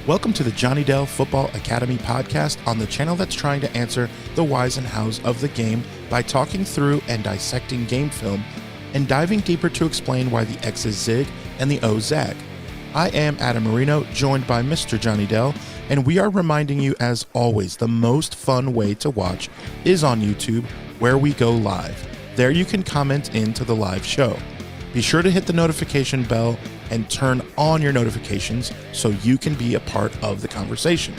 Welcome to the Johnny Dell Football Academy podcast on the channel that's trying to answer the whys and hows of the game by talking through and dissecting game film and diving deeper to explain why the X's zig and the O's zag. I am Adam Marino, joined by Mr. Johnny Dell, and we are reminding you, as always, the most fun way to watch is on YouTube, where we go live. There you can comment into the live show. Be sure to hit the notification bell and turn on your notifications so you can be a part of the conversation.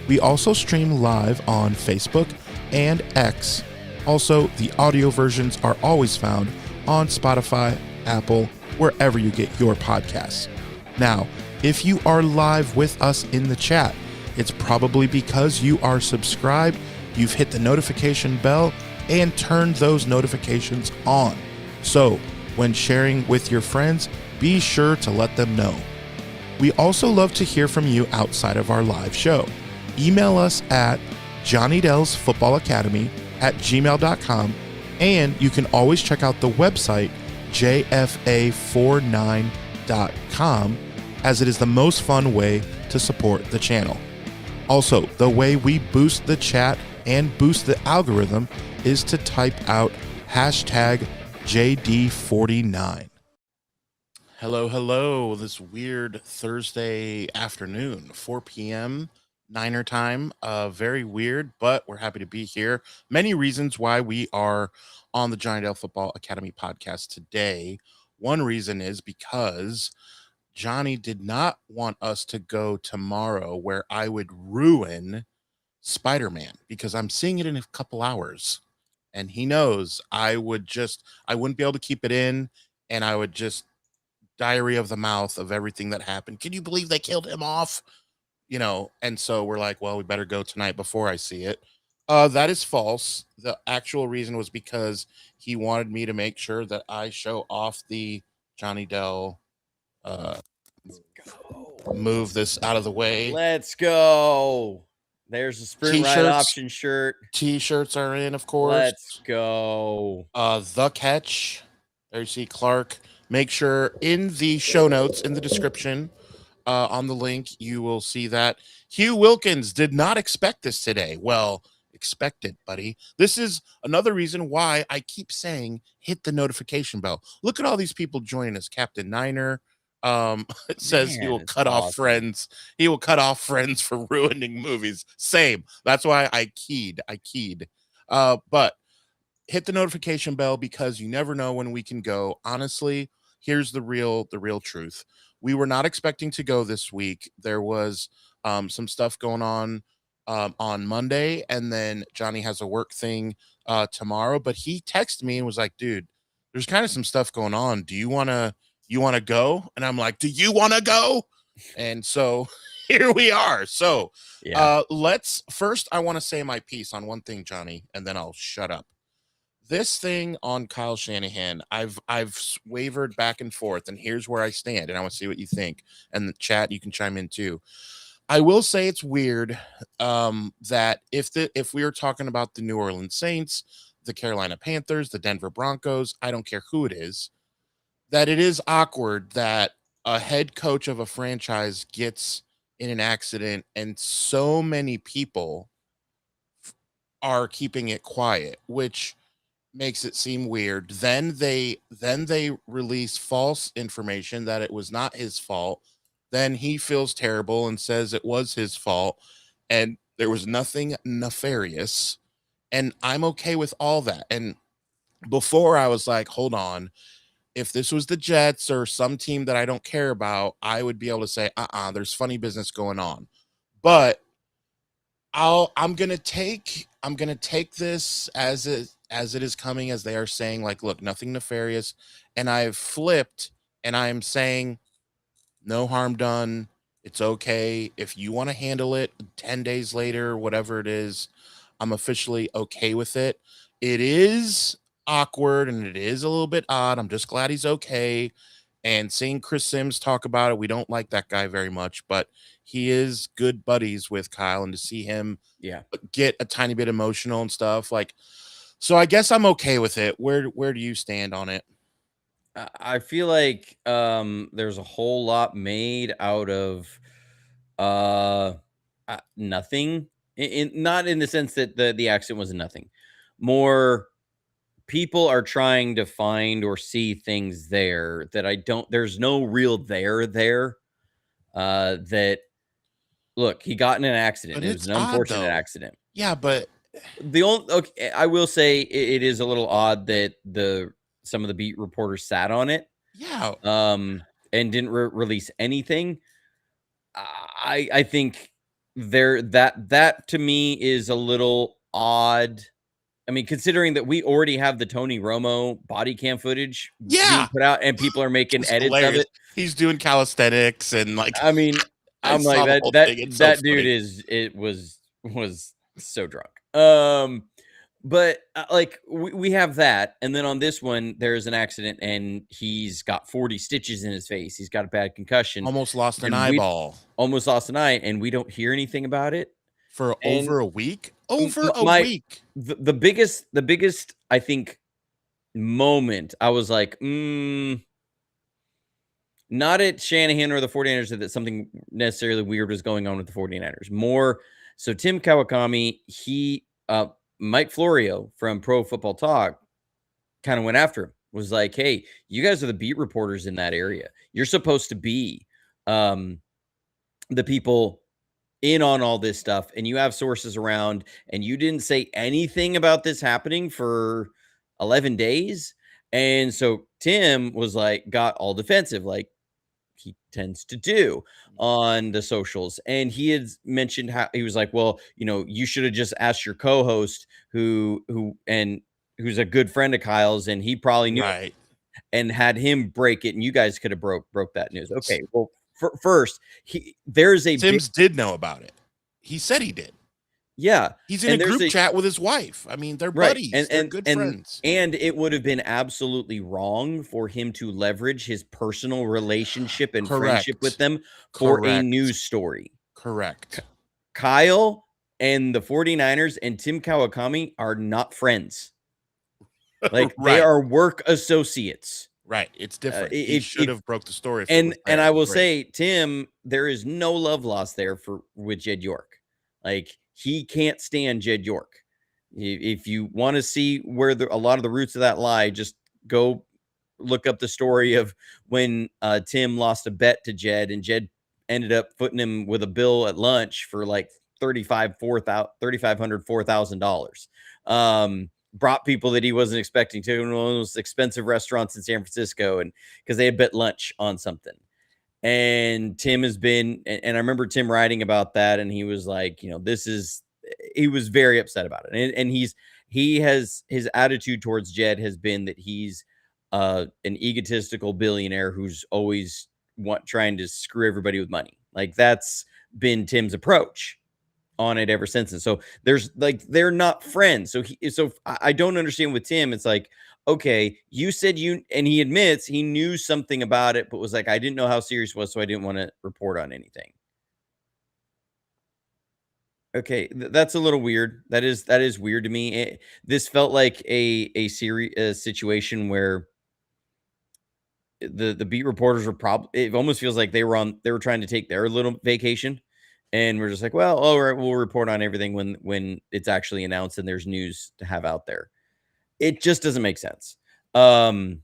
We also stream live on Facebook and X. Also, the audio versions are always found on Spotify, Apple, wherever you get your podcasts. Now, if you are live with us in the chat, it's probably because you are subscribed, you've hit the notification bell, and turned those notifications on. So, when sharing with your friends, be sure to let them know. We also love to hear from you outside of our live show. Email us at jonnydelsfootballacademy@gmail.com, and you can always check out the website jfa49.com, as it is the most fun way to support the channel. Also, the way we boost the chat and boost the algorithm is to type out hashtag JD49. Hello, this weird Thursday afternoon, 4 p.m. Niner time. Very weird, but we're happy to be here. Many reasons why we are on the Johnny Dell Football Academy podcast today. One reason is because Johnny did not want us to go tomorrow, where I would ruin Spider-Man, because I'm seeing it in a couple hours. And he knows I wouldn't be able to keep it in, and I would just diarrhea of the mouth of everything that happened. Can you believe they killed him off? And so we're like, well, we better go tonight before I see it. That is false. The actual reason was because he wanted me to make sure that I show off the Johnny Dell. Move this out of the way. Let's go. There's a sprint ride option shirt. T-shirts are in, of course. Let's go. The catch. There you see Clark. Make sure in the show notes, in the description, on the link, you will see that Hugh Wilkins did not expect this today. Well, expect it, buddy. This is another reason why I keep saying hit the notification bell. Look at all these people joining us. Captain Niner. It says he will cut off friends. He will cut off friends for ruining movies. Same. That's why I keyed. But hit the notification bell, because you never know when we can go. Honestly, here's the real truth. We were not expecting to go this week. There was some stuff going on Monday, and then Johnny has a work thing tomorrow. But he texted me and was like, dude, there's kind of some stuff going on. Do you want to go? And I'm like, do you want to go? And so here we are. So let's first, I want to say my piece on one thing, Johnny, and then I'll shut up. This thing on Kyle Shanahan, I've wavered back and forth, and here's where I stand, and I want to see what you think. And the chat, you can chime in too. I will say it's weird that if we were talking about the New Orleans Saints, the Carolina Panthers, the Denver Broncos, I don't care who it is, that it is awkward that a head coach of a franchise gets in an accident and so many people are keeping it quiet, which makes it seem weird. Then they release false information that it was not his fault. Then he feels terrible and says it was his fault and there was nothing nefarious. And I'm okay with all that. And before I was like, hold on. If this was the Jets or some team that I don't care about, I would be able to say, there's funny business going on. But I'm gonna take this as it is coming, as they are saying, like, look, nothing nefarious. And I've flipped and I'm saying no harm done. It's okay. If you want to handle it 10 days later, whatever it is, I'm officially okay with it. It is awkward and it is a little bit odd. I'm just glad he's okay. And seeing Chris Sims talk about it, we don't like that guy very much, but he is good buddies with Kyle, and to see him get a tiny bit emotional and stuff, like, so I guess I'm okay with it. Where do you stand on it? I feel like there's a whole lot made out of Nothing. Not in the sense that the accident was nothing. More people are trying to find or see things there that I don't. There's no real there. That look, he got in an accident. But It was it's an odd unfortunate though. accident. Yeah, but Okay, I will say it is a little odd that some of the beat reporters sat on it. Yeah. And didn't release anything. I think that to me is a little odd. I mean, considering that we already have the Tony Romo body cam footage being put out and people are making It's edits hilarious. of it. He's doing calisthenics and like I mean, I I'm like saw the whole thing. It's so that dude funny. was so drunk. But like we have that, and then on this one there's an accident and he's got 40 stitches in his face. He's got a bad concussion. Almost lost an And we eyeball almost lost an eye, and we don't hear anything about it. for And over a week. Over a my week. the biggest I think moment I was like, not at Shanahan or the 49ers that something necessarily weird was going on with the 49ers. More so Tim Kawakami, Mike Florio from Pro Football Talk kind of went after him. Was like, hey, you guys are the beat reporters in that area. You're supposed to be the people in on all this stuff, and you have sources around, and you didn't say anything about this happening for 11 days. And so Tim was like, got all defensive, like he tends to do on the socials. And he had mentioned how he was like, well, you should have just asked your co-host who's a good friend of Kyle's, and he probably knew Right. and had him break it, and you guys could have broke that news. Okay, well, first, Sims did know about it. He said he did. Yeah. He's in a group chat with his wife. I mean, they're buddies. They're good friends. And it would have been absolutely wrong for him to leverage his personal relationship and friendship with them for a news story. Correct. Kyle and the 49ers and Tim Kawakami are not friends. Like they are work associates. Right. It's different. He should have broke the story. And I will say, Tim, there is no love lost there with Jed York. Like he can't stand Jed York. If you want to see where a lot of the roots of that lie, just go look up the story of when Tim lost a bet to Jed, and Jed ended up footing him with a bill at lunch for like $3,500, brought people that he wasn't expecting to one of the most expensive restaurants in San Francisco, and because they had bet lunch on something. And Tim has been, and I remember Tim writing about that, and he was like, he was very upset about it. And his attitude towards Jed has been that he's an egotistical billionaire who's always trying to screw everybody with money. Like that's been Tim's approach on it ever since. And so they're not friends. So I don't understand with Tim. It's like, okay, you said and he admits he knew something about it, but was like, I didn't know how serious it was, so I didn't want to report on anything. Okay, that's a little weird. That is weird to me. This felt like a situation where the beat reporters were it almost feels like they were trying to take their little vacation, and we're just like, well, all right, we'll report on everything when it's actually announced and there's news to have out there. It just doesn't make sense. But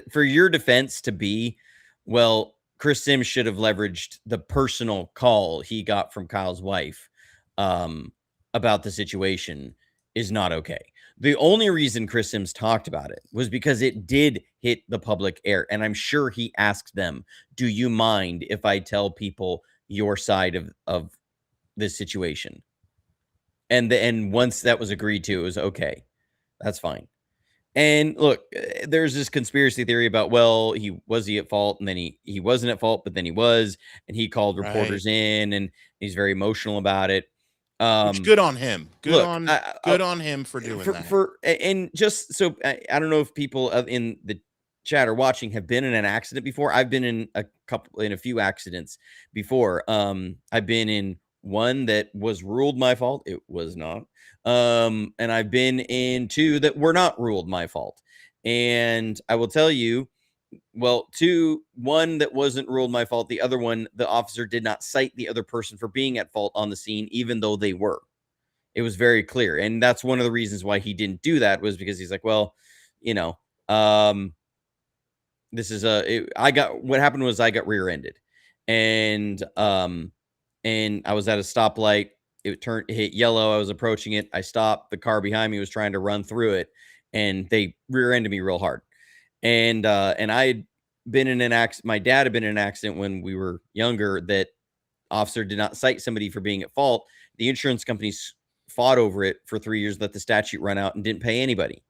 for your defense to be, well, Chris Sims should have leveraged the personal call he got from Kyle's wife about the situation is not okay. The only reason Chris Sims talked about it was because it did hit the public air. And I'm sure he asked them, do you mind if I tell people your side of this situation? And once that was agreed to, it was okay. That's fine. And look, there's this conspiracy theory about, well, he at fault, and then he wasn't at fault, but then he was, and he called reporters in, and he's very emotional about it. Good on him. Good on him for doing that. And just so I don't know if people in the chat or watching have been in an accident before. I've been in a few accidents before. I've been in one that was ruled my fault. It was not. And I've been in two that were not ruled my fault. And I will tell you Well, two, one that wasn't ruled my fault. The other one, the officer did not cite the other person for being at fault on the scene, even though they were. It was very clear. And that's one of the reasons why he didn't do that, was because he's like, well, you know, this is what happened was I got rear-ended, and I was at a stoplight. It hit yellow. I was approaching it. I stopped. The car behind me was trying to run through it, and they rear-ended me real hard. And I had been in an accident. My dad had been in an accident when we were younger. That officer did not cite somebody for being at fault. The insurance companies fought over it for 3 years, let the statute run out, and didn't pay anybody.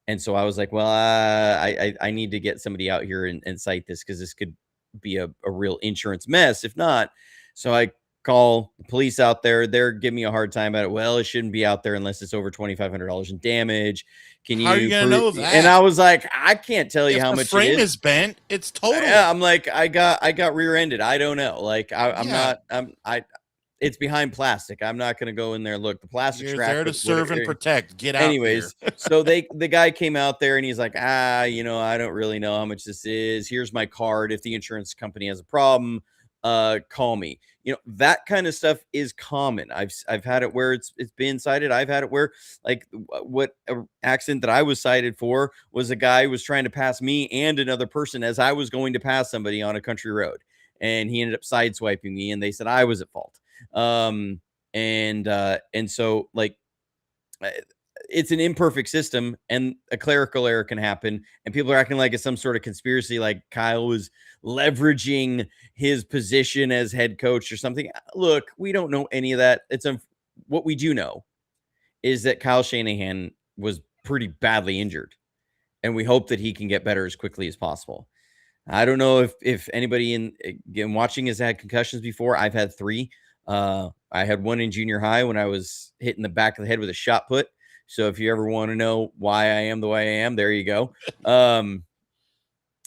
And so I was like, well, I need to get somebody out here and cite this, because this could be a real insurance mess if not. So I call the police out there. They're giving me a hard time about it. Well, it shouldn't be out there unless it's over $2,500 in damage. Can you? How are you gonna know that? And I was like, I can't tell you how much frame it is bent. It's total. Yeah, I'm like, I got rear-ended. I don't know. Like, it's behind plastic. I'm not going to go in there. Look, the plastic. You're there to serve and protect. Get out. Anyways, so the guy came out there and he's like, I don't really know how much this is. Here's my card. If the insurance company has a problem, call me. That kind of stuff is common. I've had it where it's been cited. I've had it where, like, what accident that I was cited for was a guy who was trying to pass me and another person as I was going to pass somebody on a country road, and he ended up sideswiping me, and they said I was at fault. And so, like, it's an imperfect system, and a clerical error can happen, and people are acting like it's some sort of conspiracy, like Kyle was leveraging his position as head coach or something. Look, we don't know any of that. What we do know is that Kyle Shanahan was pretty badly injured, and we hope that he can get better as quickly as possible. I don't know if anybody in watching has had concussions before. I've had 3. I had one in junior high when I was hit in the back of the head with a shot put. So if you ever want to know why I am the way I am, there you go.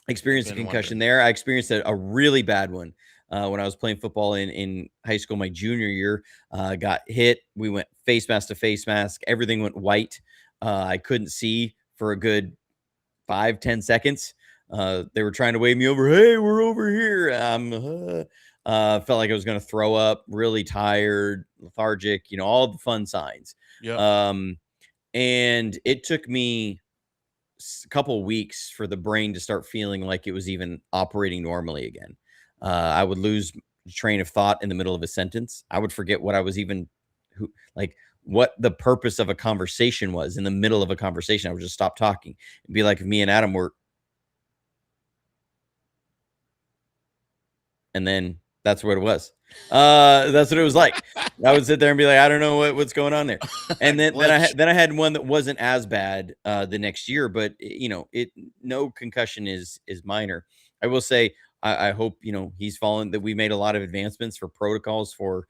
Experienced a concussion there. I experienced a really bad one when I was playing football in high school, my junior year. Got hit. We went face mask to face mask. Everything went white. I couldn't see for a good 5-10 seconds. They were trying to wave me over. Hey, we're over here. Felt like I was going to throw up, really tired, lethargic, all the fun signs. Yeah. And it took me a couple weeks for the brain to start feeling like it was even operating normally again. I would lose train of thought in the middle of a sentence. I would forget what I was what the purpose of a conversation was in the middle of a conversation. I would just stop talking. It'd be like if me and Adam were, and then that's what it was. That's what it was like. I would sit there and be like, I don't know what's going on there. And then I had one that wasn't as bad the next year, but no concussion is minor. I will say, I hope he's fallen, that we made a lot of advancements for protocols for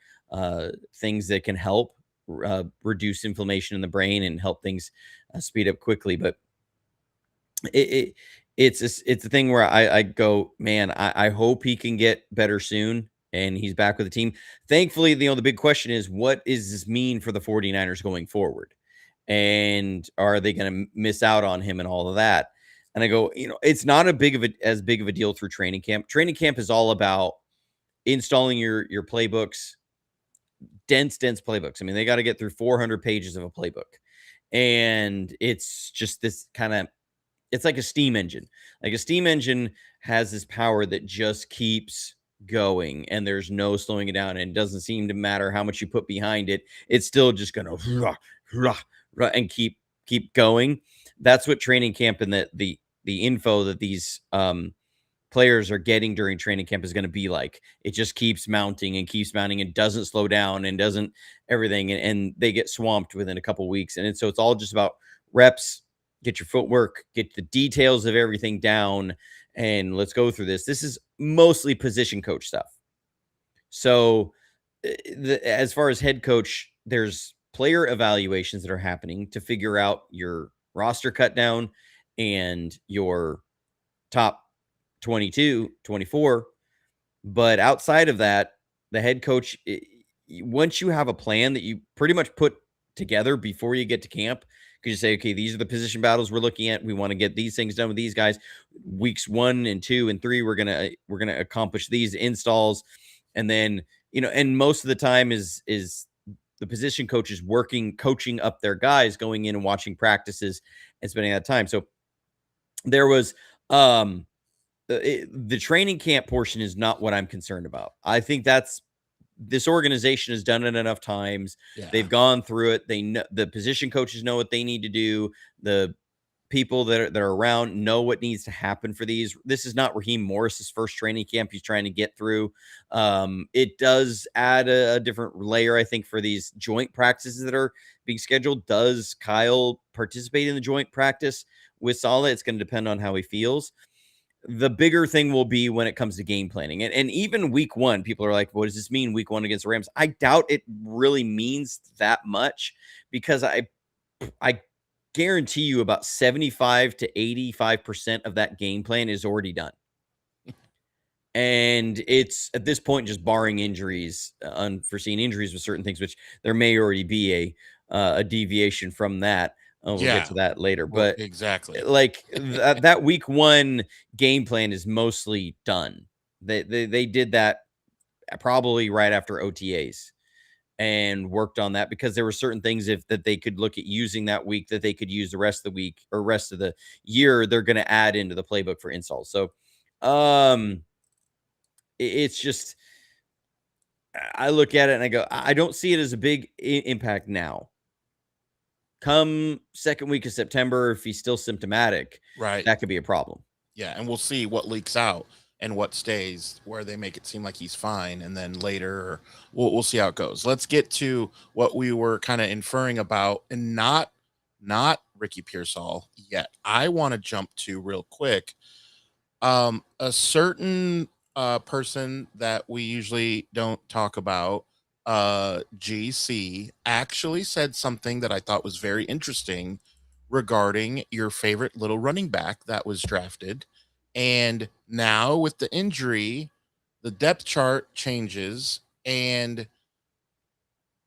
things that can help reduce inflammation in the brain and help things speed up quickly. But it's a thing where I go, man, I hope he can get better soon and he's back with the team. Thankfully, the big question is, what does this mean for the 49ers going forward? And are they going to miss out on him and all of that? And I go, it's not as big of a deal through training camp. Training camp is all about installing your playbooks, dense playbooks. I mean, they got to get through 400 pages of a playbook. And it's just this kind of, it's like a steam engine. Like a steam engine has this power that just keeps going, and there's no slowing it down. And it doesn't seem to matter how much you put behind it. It's still just going to and keep going. That's what training camp and the info that these players are getting during training camp is going to be like. It just keeps mounting and doesn't slow down and doesn't everything. And they get swamped within a couple weeks. And so it's all just about reps. Get your footwork, get the details of everything down, and let's go through this. This is mostly position coach stuff. So as far as head coach, there's player evaluations that are happening to figure out your roster cut down and your top 22, 24. But outside of that, the head coach, once you have a plan that you pretty much put together before you get to camp, Could you say, okay, these are the position battles we're looking at. We want to get these things done with these guys. Weeks 1 and 2 and 3, we're gonna accomplish these installs, and then and most of the time is the position coaches coaching up their guys, going in and watching practices and spending that time. So there was the training camp portion is not what I'm concerned about. I think this organization has done it enough times. Yeah. They've gone through it. They know, the position coaches know what they need to do. The people that are around know what needs to happen for these. This is not Raheem Morris's first training camp he's trying to get through. It does add a different layer, I think, for these joint practices that are being scheduled. Does Kyle participate in the joint practice with Saleh? It's going to depend on how he feels. The bigger thing will be when it comes to game planning. And even week 1, people are like, what does this mean, week 1 against the Rams? I doubt it really means that much, because I guarantee you about 75 to 85% of that game plan is already done. And it's at this point just barring injuries, unforeseen injuries with certain things, which there may already be a deviation from that. We'll get to that later, but exactly, like that week 1 game plan is mostly done. They did that probably right after OTAs and worked on that, because there were certain things that they could look at using that week that they could use the rest of the week or rest of the year. They're going to add into the playbook for installs. So, it's just, I look at it and I go, I don't see it as a big impact now. Come second week of September, if he's still symptomatic, right, that could be a problem. Yeah, and we'll see what leaks out and what stays, where they make it seem like he's fine, and then later we'll see how it goes. Let's get to what we were kind of inferring about, and not Ricky Pearsall yet. I want to jump to real quick a certain person that we usually don't talk about, GC, actually said something that I thought was very interesting regarding your favorite little running back that was drafted. And now with the injury, the depth chart changes. And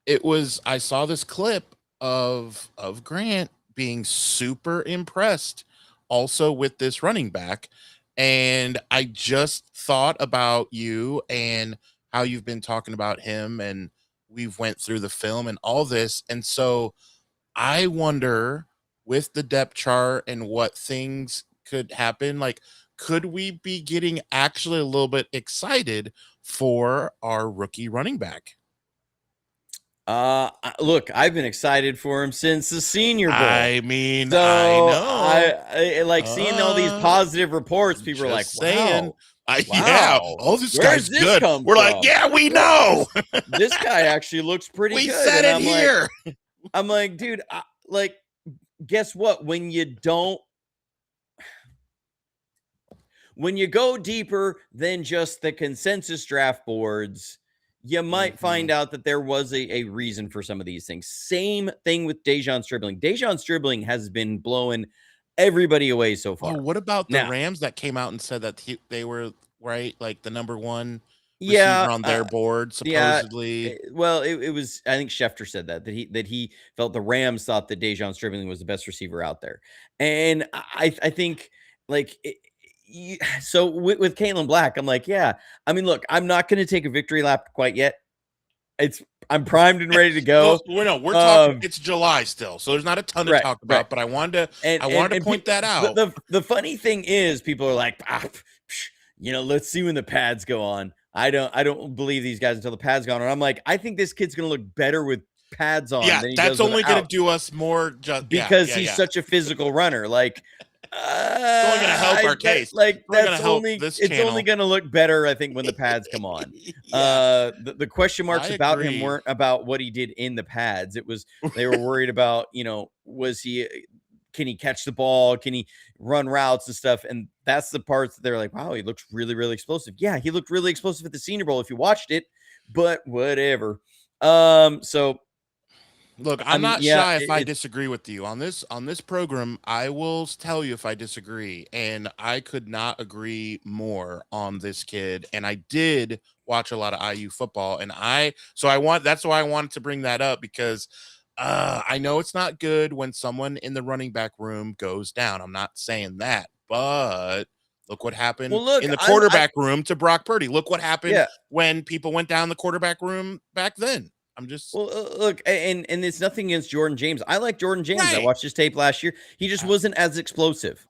I saw this clip of Grant being super impressed also with this running back. And I just thought about you and how you've been talking about him, and we've went through the film and all this. And so I wonder, with the depth chart and what things could happen, like, could we be getting actually a little bit excited for our rookie running back? Look, I've been excited for him since the Senior Bowl. I mean, so I know. I like seeing all these positive reports. People are like, saying, wow. Yeah, oh, this guy's good. We're from? like, yeah, we know. This guy actually looks pretty We good. said it here. I'm like, dude, guess what? When you go deeper than just the consensus draft boards, you might find out that there was a reason for some of these things. Same thing with Dejon Stribling. Dejon Stribling has been blowing everybody away so far. Oh, what about the Rams that came out and said that they were right, like the number 1 receiver on their board, supposedly? Yeah, well, it was, I think Schefter said that he felt the Rams thought that Dejon Stribling was the best receiver out there. And I think, like, so with Caitlin Black, I'm like, yeah. I mean, look, I'm not going to take a victory lap quite yet. I'm primed and ready to go. We're talking. It's July still, so there's not a ton to talk about. But I wanted to point that out. The funny thing is, people are like, let's see when the pads go on. I don't believe these guys until the pads go on. And I'm like, I think this kid's going to look better with pads on. Yeah, than he that's does only going to do us more. Because he's such a physical runner. Like, it's only going to help our case. Like, it's only going to look better, I think, when the pads come on. The question marks about him weren't about what he did in the pads. It was, they were worried about, can he catch the ball? Can he run routes and stuff? And that's the parts that they're like, wow, he looks really, really explosive. Yeah, he looked really explosive at the Senior Bowl if you watched it, but whatever. So look, I'm not shy if I disagree with you on this program. I will tell you if I disagree, and I could not agree more on this kid. And I did watch a lot of IU football, and that's why I wanted to bring that up, because I know it's not good when someone in the running back room goes down. I'm not saying that, but look what happened Well, look, in the I quarterback room to Brock Purdy. Look what happened yeah. when people went down the quarterback room back then. I'm just Well, look, and it's nothing against Jordan James. I like Jordan James. I right. watched his tape last year. He just wasn't as explosive.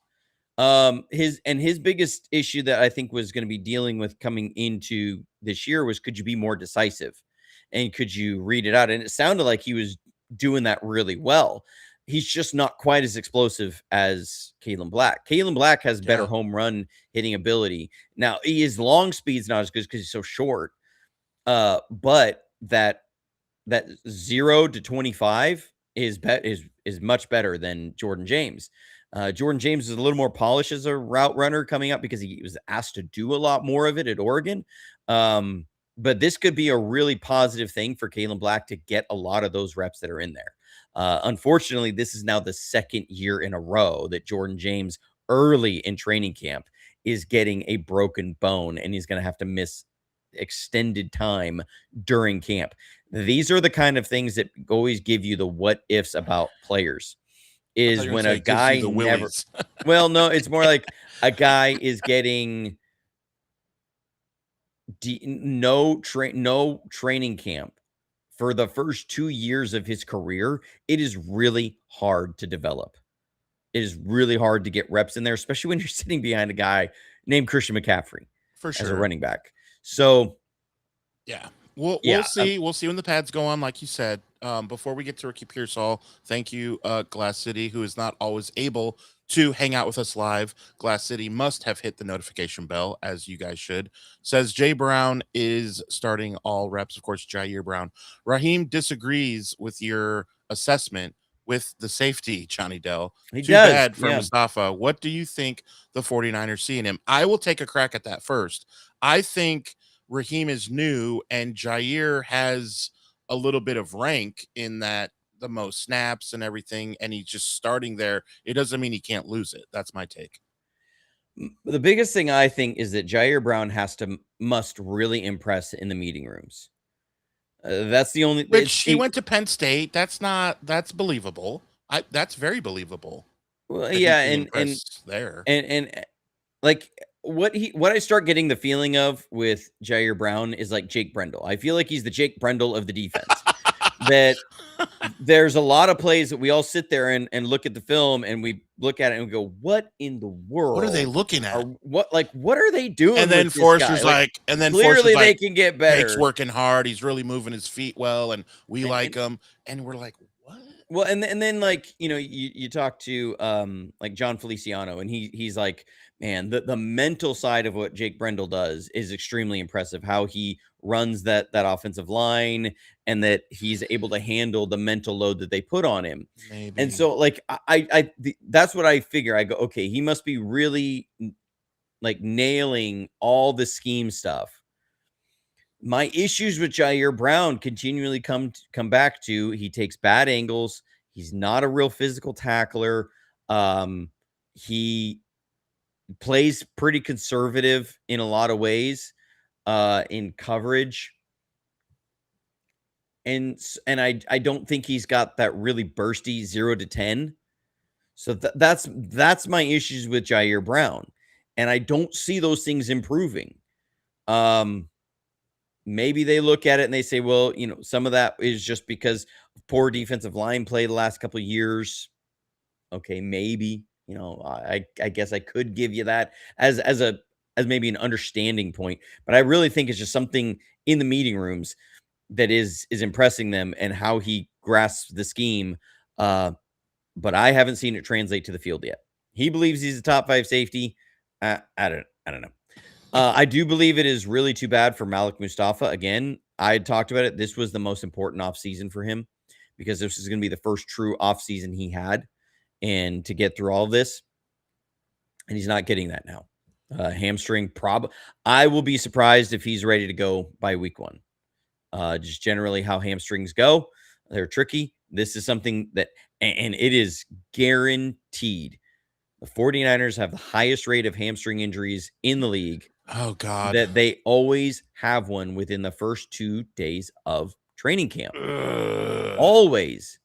His biggest issue that I think was going to be dealing with coming into this year was, could you be more decisive, and could you read it out? And it sounded like he was doing that really well. He's just not quite as explosive as Kalen Black. Kalen Black has better home run hitting ability. Now, his long speed's not as good because he's so short. But that 0 to 25 is much better than Jordan James. Jordan James is a little more polished as a route runner coming up because he was asked to do a lot more of it at Oregon. But this could be a really positive thing for Kalen Black to get a lot of those reps that are in there. Unfortunately, this is now the second year in a row that Jordan James early in training camp is getting a broken bone, and he's going to have to miss extended time during camp. These are the kind of things that always give you the what ifs about players. Is when a guy never well, no, it's more like a guy is getting no training camp for the first 2 years of his career. It is really hard to develop. It is really hard to get reps in there, especially when you're sitting behind a guy named Christian McCaffrey For sure. as a running back. So yeah, we'll see. We'll see when the pads go on, like you said. Before we get to Ricky Pearsall, thank you, Glass City, who is not always able to hang out with us live. Glass City must have hit the notification bell, as you guys should. Says Jay Brown is starting all reps. Of course, Jair Brown. Raheem disagrees with your assessment with the safety, Johnny Dell. he Too does. bad for Mustafa. What do you think the 49ers see in him? I will take a crack at that first. I think Raheem is new, and Jair has a little bit of rank in that the most snaps and everything, and he's just starting there. It doesn't mean he can't lose it. That's my take. The biggest thing I think is that Jair Brown must really impress in the meeting rooms. That's the only. Which he went to Penn State. That's believable. That's very believable. Well, yeah, and there and like what I start getting the feeling of with Jair Brown is like Jake Brendel. I feel like he's the Jake Brendel of the defense. That there's a lot of plays that we all sit there and look at the film, and we look at it and we go, what in the world? What are they looking at? What are they doing? And then Forster's like, and then clearly they can get better. Jake's working hard. He's really moving his feet well, and we like him. And we're like, what? Well, and then like, you talk to like John Feliciano, and he's like, man, the mental side of what Jake Brendel does is extremely impressive. How he runs that offensive line, and that he's able to handle the mental load that they put on him. Maybe. And so like that's what I figure. I go, okay, he must be really like nailing all the scheme stuff. My issues with Jair Brown continually come back to, he takes bad angles. He's not a real physical tackler. He plays pretty conservative in a lot of ways in coverage. And I don't think he's got that really bursty 0 to 10. So that's my issues with Jair Brown. And I don't see those things improving. Maybe they look at it and they say, well, some of that is just because of poor defensive line play the last couple of years. Okay, maybe, I guess I could give you that as maybe an understanding point, but I really think it's just something in the meeting rooms that is impressing them, and how he grasps the scheme. But I haven't seen it translate to the field yet. He believes he's a top 5 safety. I don't know. I do believe it is really too bad for Malik Mustafa. Again, I had talked about it. This was the most important offseason for him, because this is going to be the first true offseason he had, and to get through all of this, and he's not getting that now. Hamstring I will be surprised if he's ready to go by week 1. Just generally how hamstrings go. They're tricky. This is something that, and it is guaranteed, the 49ers have the highest rate of hamstring injuries in the league. Oh, God. That they always have one within the first 2 days of training camp. Ugh. Always.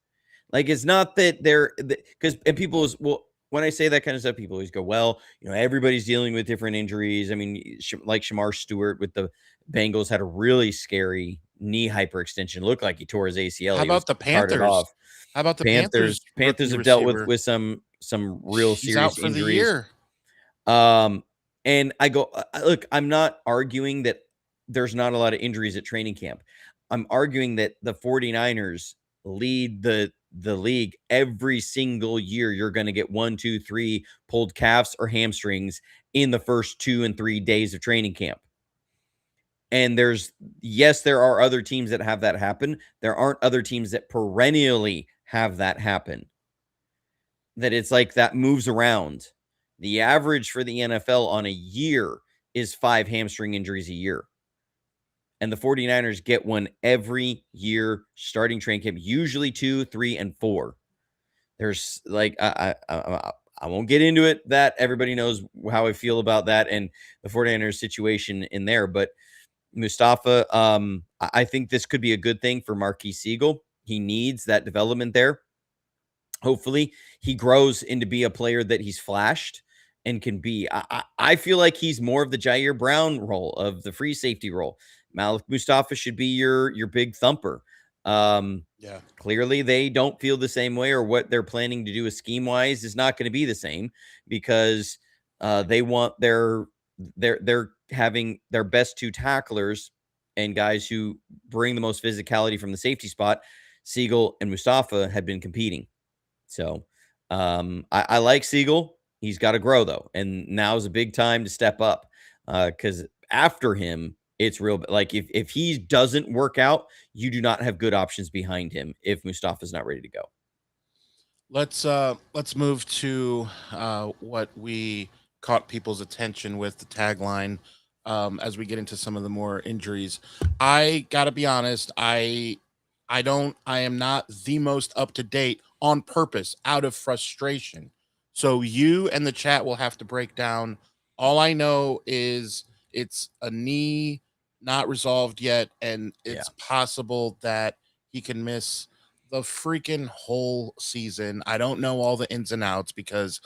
Like, it's not that they're because and people is well. When I say that kind of stuff, people always go, "Well, everybody's dealing with different injuries." I mean, like Shamar Stewart with the Bengals had a really scary knee hyperextension. Looked like he tore his ACL. How He was about the carted Panthers? off. How about the Panthers rookie have dealt receiver? with some real He's out serious for the injuries. year. And I go, look, I'm not arguing that there's not a lot of injuries at training camp. I'm arguing that the 49ers lead the league every single year. You're going to get 1, 2, 3 pulled calves or hamstrings in the first 2 and 3 days of training camp. And there are other teams that have that happen. There aren't other teams that perennially have that happen. That it's like that moves around. The average for the NFL on a year is 5 hamstring injuries a year. And the 49ers get one every year starting training camp, usually 2, 3, and 4. There's like, I won't get into it. That everybody knows how I feel about that and the 49ers situation in there. But Mustafa, I think this could be a good thing for Marquis Siegel. He needs that development there. Hopefully he grows into be a player that he's flashed and can be. I feel like he's more of the Jair Brown role, of the free safety role. Malik Mustafa should be your big thumper. Yeah. Clearly they don't feel the same way, or what they're planning to do is scheme wise is not going to be the same, because they want they're having their best 2 tacklers and guys who bring the most physicality from the safety spot. Siegel and Mustafa had been competing. So I like Siegel. He's got to grow, though. And now is a big time to step up, because after him, it's real. Like if he doesn't work out, you do not have good options behind him if Mustafa's not ready to go. Let's move to what we caught people's attention with, the tagline, as we get into some of the more injuries. I gotta be honest, I am not the most up to date on purpose, out of frustration. So you and the chat will have to break down. All I know is it's a knee not resolved yet, and it's possible that he can miss the freaking whole season. I don't know all the ins and outs because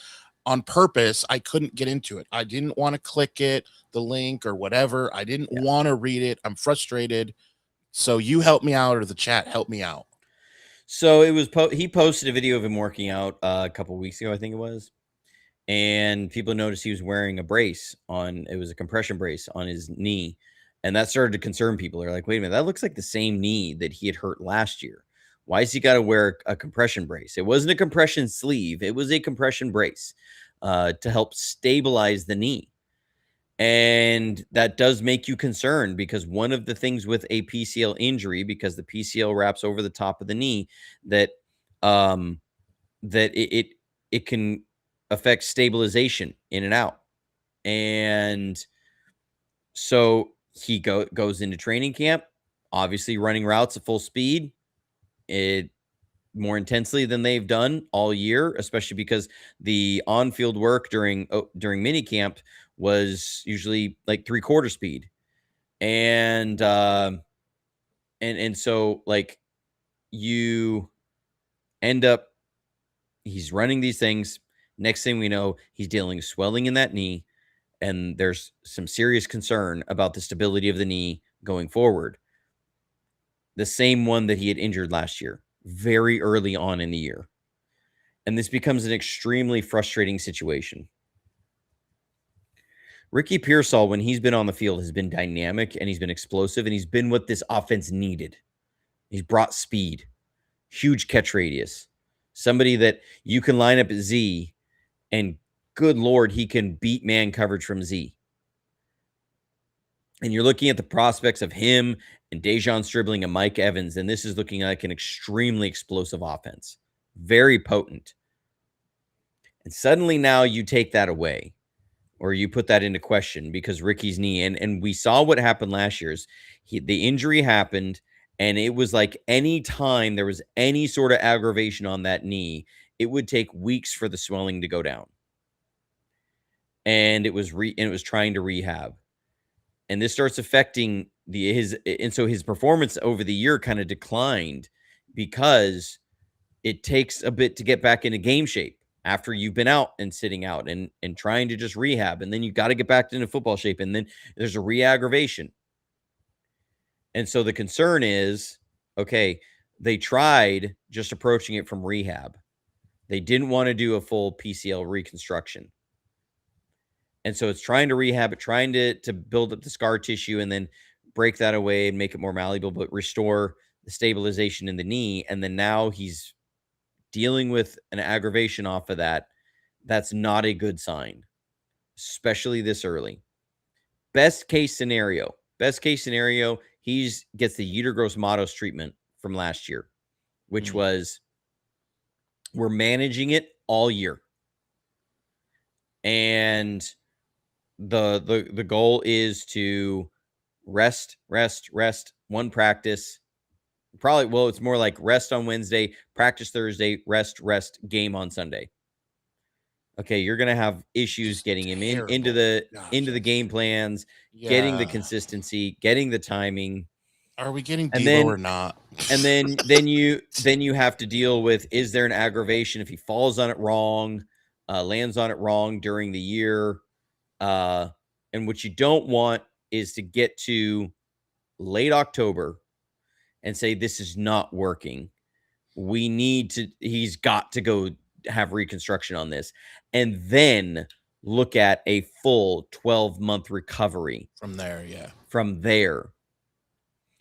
on purpose I couldn't get into it. I didn't want to click it, the link or whatever. I didn't want to read it. I'm frustrated. So you help me out, or the chat help me out. So it was he posted a video of him working out a couple of weeks ago, I think it was. And people noticed he was wearing a brace it was a compression brace on his knee. And that started to concern people. They're like, wait a minute, that looks like the same knee that he had hurt last year. Why has he got to wear a compression brace? It wasn't a compression sleeve. It was a compression brace to help stabilize the knee. And that does make you concerned, because one of the things with a PCL injury, because the PCL wraps over the top of the knee, that it can affect stabilization in and out. And so he goes into training camp, obviously running routes at full speed, more intensely than they've done all year, especially because the on-field work during mini camp was usually like 3/4 speed. And so like you end up, he's running these things. Next thing we know, he's dealing with swelling in that knee, and there's some serious concern about the stability of the knee going forward. The same one that he had injured last year, very early on in the year. And this becomes an extremely frustrating situation. Ricky Pearsall, when he's been on the field, has been dynamic, and he's been explosive, and he's been what this offense needed. He's brought speed, huge catch radius, somebody that you can line up at Z, and good Lord, he can beat man coverage from Z. And you're looking at the prospects of him and Dejon Stribling and Mike Evans, and this is looking like an extremely explosive offense, very potent. And suddenly now you take that away, or you put that into question because Ricky's knee, and we saw what happened last year. The injury happened, and it was like any time there was any sort of aggravation on that knee, it would take weeks for the swelling to go down. And it was trying to rehab. And this starts affecting and so his performance over the year kind of declined, because it takes a bit to get back into game shape after you've been out and sitting out and trying to just rehab. And then you got to get back into football shape. And then there's a re-aggravation. And so the concern is, okay, they tried just approaching it from rehab. They didn't want to do a full PCL reconstruction. And so it's trying to rehab it, trying to build up the scar tissue and then break that away and make it more malleable, but restore the stabilization in the knee. And then now he's dealing with an aggravation off of that. That's not a good sign, especially this early. Best case scenario, he gets the utergross treatment from last year, which was we're managing it all year. And the goal is to rest, one practice. Probably, well, it's more like rest on Wednesday, practice Thursday, rest, game on Sunday. Okay, you're going to have issues getting him into the game plans, getting the consistency, getting the timing. Are we getting Devo or not? And then you have to deal with, is there an aggravation if he falls on it wrong, lands on it wrong during the year? And what you don't want is to get to late October and say, this is not working. He's got to go have reconstruction on this, and then look at a full 12-month recovery from there. Yeah. From there,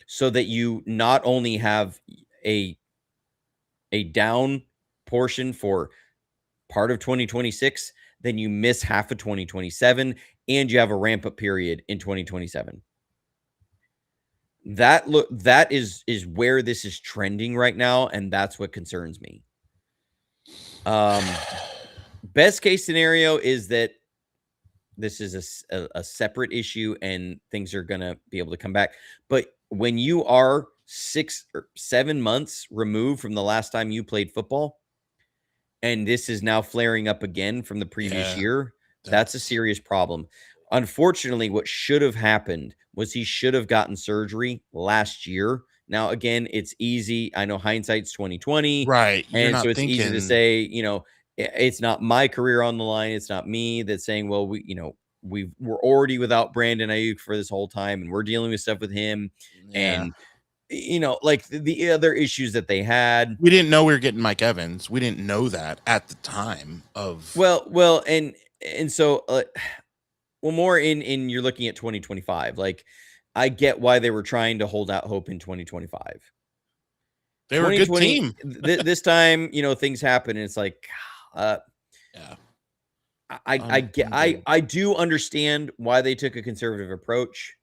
so that you not only have a down portion for part of 2026, then you miss half of 2027, and you have a ramp up period in 2027. That is where this is trending right now, and that's what concerns me. Best case scenario is that this is a separate issue and things are going to be able to come back. But when you are 6 or 7 months removed from the last time you played football, and this is now flaring up again from the previous year, that's a serious problem. Unfortunately, what should have happened was he should have gotten surgery last year. Now, again, it's easy. I know hindsight's 2020. Right. And so it's easy to say, it's not my career on the line. It's not me that's saying, well, we're already without Brandon Ayuk for this whole time, and we're dealing with stuff with him. Yeah. And like the other issues that they had. We didn't know we were getting Mike Evans. We didn't know that at the time of. Well, and so, more in you're looking at 2025. Like, I get why they were trying to hold out hope in 2025. They were a good team. This time, things happen, and it's like, yeah. I do understand why they took a conservative approach.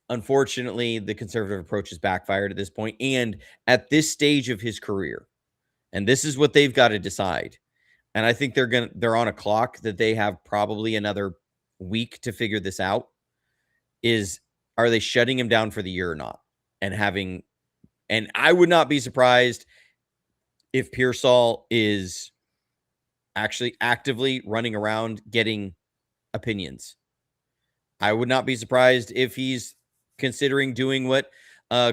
Unfortunately, the conservative approach has backfired at this point, and at this stage of his career, and this is what they've got to decide. And I think they're on a clock that they have probably another week to figure this out. Are they shutting him down for the year or not? And I would not be surprised if Pearsall is actually actively running around getting opinions. I would not be surprised if he's considering doing what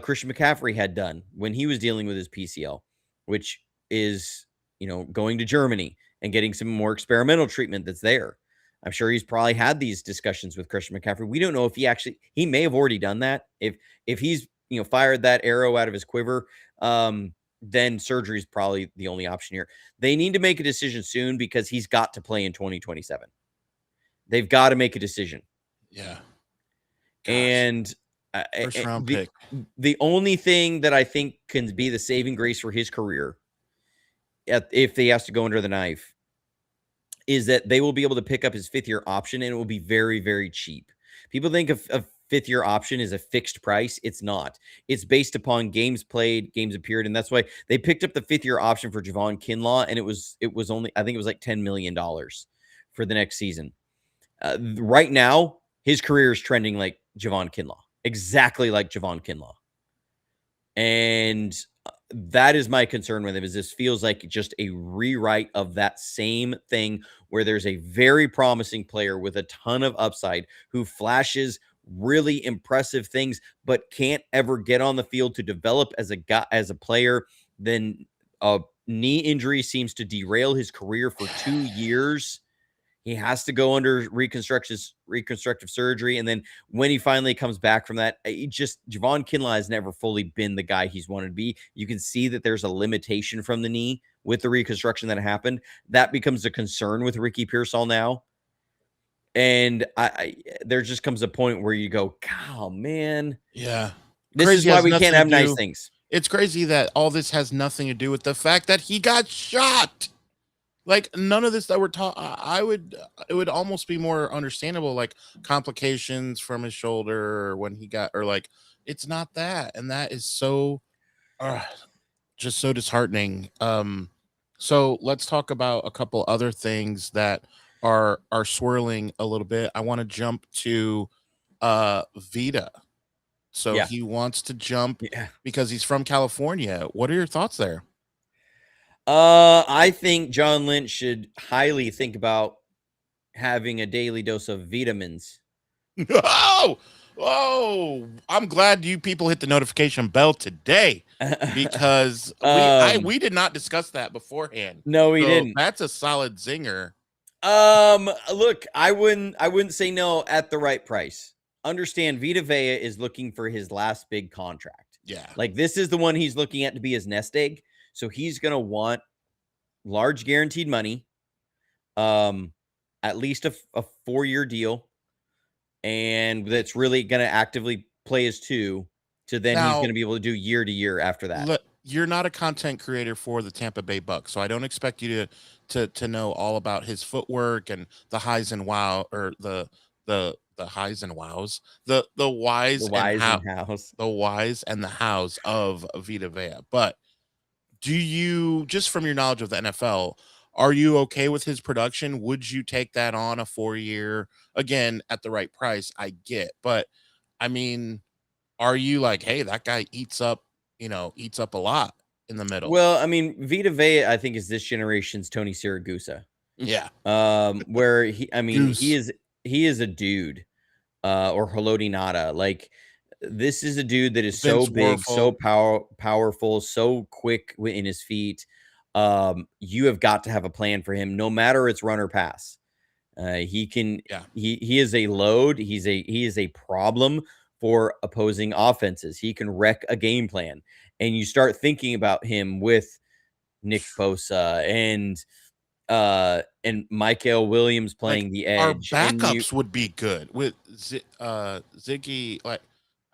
Christian McCaffrey had done when he was dealing with his PCL, which is, going to Germany and getting some more experimental treatment that's there. I'm sure he's probably had these discussions with Christian McCaffrey. We don't know if he may have already done that. If he's, fired that arrow out of his quiver, then surgery is probably the only option here. They need to make a decision soon because he's got to play in 2027. They've got to make a decision. Yeah. Gosh. And first round pick. The only thing that I think can be the saving grace for his career, if he has to go under the knife, is that they will be able to pick up his 5th-year option, and it will be very, very cheap. People think of 5th-year option is a fixed price. It's not. It's based upon games played, games appeared, and that's why they picked up the 5th-year option for Javon Kinlaw, and it was only, I think it was like $10 million for the next season. Right now, his career is trending like Javon Kinlaw, exactly like Javon Kinlaw. And that is my concern with him, is this feels like just a rewrite of that same thing where there's a very promising player with a ton of upside who flashes really impressive things, but can't ever get on the field to develop as a player. Then a knee injury seems to derail his career for 2 years. He has to go under reconstructive surgery. And then when he finally comes back from that, Javon Kinlaw has never fully been the guy he's wanted to be. You can see that there's a limitation from the knee with the reconstruction that happened. That becomes a concern with Ricky Pearsall now. And there just comes a point where you go, "Oh, man. Yeah. This is why we can't have nice things." It's crazy that all this has nothing to do with the fact that he got shot. Like, none of this that we're talking, it would almost be more understandable, like complications from his shoulder or when he got, or like, it's not that. And that is so, just so disheartening. So let's talk about a couple other things that are swirling a little bit. I want to jump to Vita. So Yeah. he wants to jump because he's from California. What are your thoughts there? I think John Lynch should highly think about having a daily dose of vitamins. Oh, I'm glad you people hit the notification bell today because we did not discuss that beforehand. No, we didn't. That's a solid zinger. Look, I wouldn't say no at the right price. Understand, Vita Vea is looking for his last big contract. Yeah. Like, this is the one he's looking at to be his nest egg. So he's going to want large guaranteed money, at least a 4-year deal. And that's really going to actively play his two to then he's going to be able to do year to year after that. Look, you're not a content creator for the Tampa Bay Bucks, so I don't expect you to know all about his footwork and the highs and wow, or the highs and wows, the whys and the hows of Vita Vea. But do you, just from your knowledge of the NFL, are you okay with his production? Would you take that on a 4-year, again, at the right price? I get, but I mean, are you like, hey, that guy eats up a lot in the middle? Well, I mean, Vita Vea, I think, is this generation's Tony Siragusa. Yeah. Where he is a dude, or Haloti Ngata. Like, this is a dude that is so big, so powerful, so quick in his feet. You have got to have a plan for him, no matter it's run or pass. He is a load. He is a problem for opposing offenses. He can wreck a game plan. And you start thinking about him with Nick Bosa and Michael Williams playing the edge. Our backups would be good with Ziggy. Like,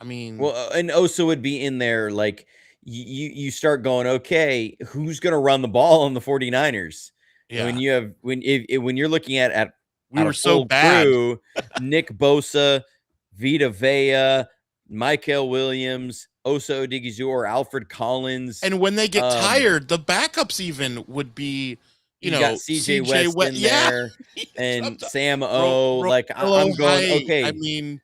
I mean, well, and Osa would be in there. Like, you start going, okay, who's going to run the ball on the 49ers? Yeah. When you have when you're looking at we were so bad. Crew, Nick Bosa, Vita Vea, Michael Williams, Osa Odigizua, Alfred Collins, and when they get tired, the backups even would be. You know, CJ West in there, and Sam O. Like, I'm going, okay. I mean,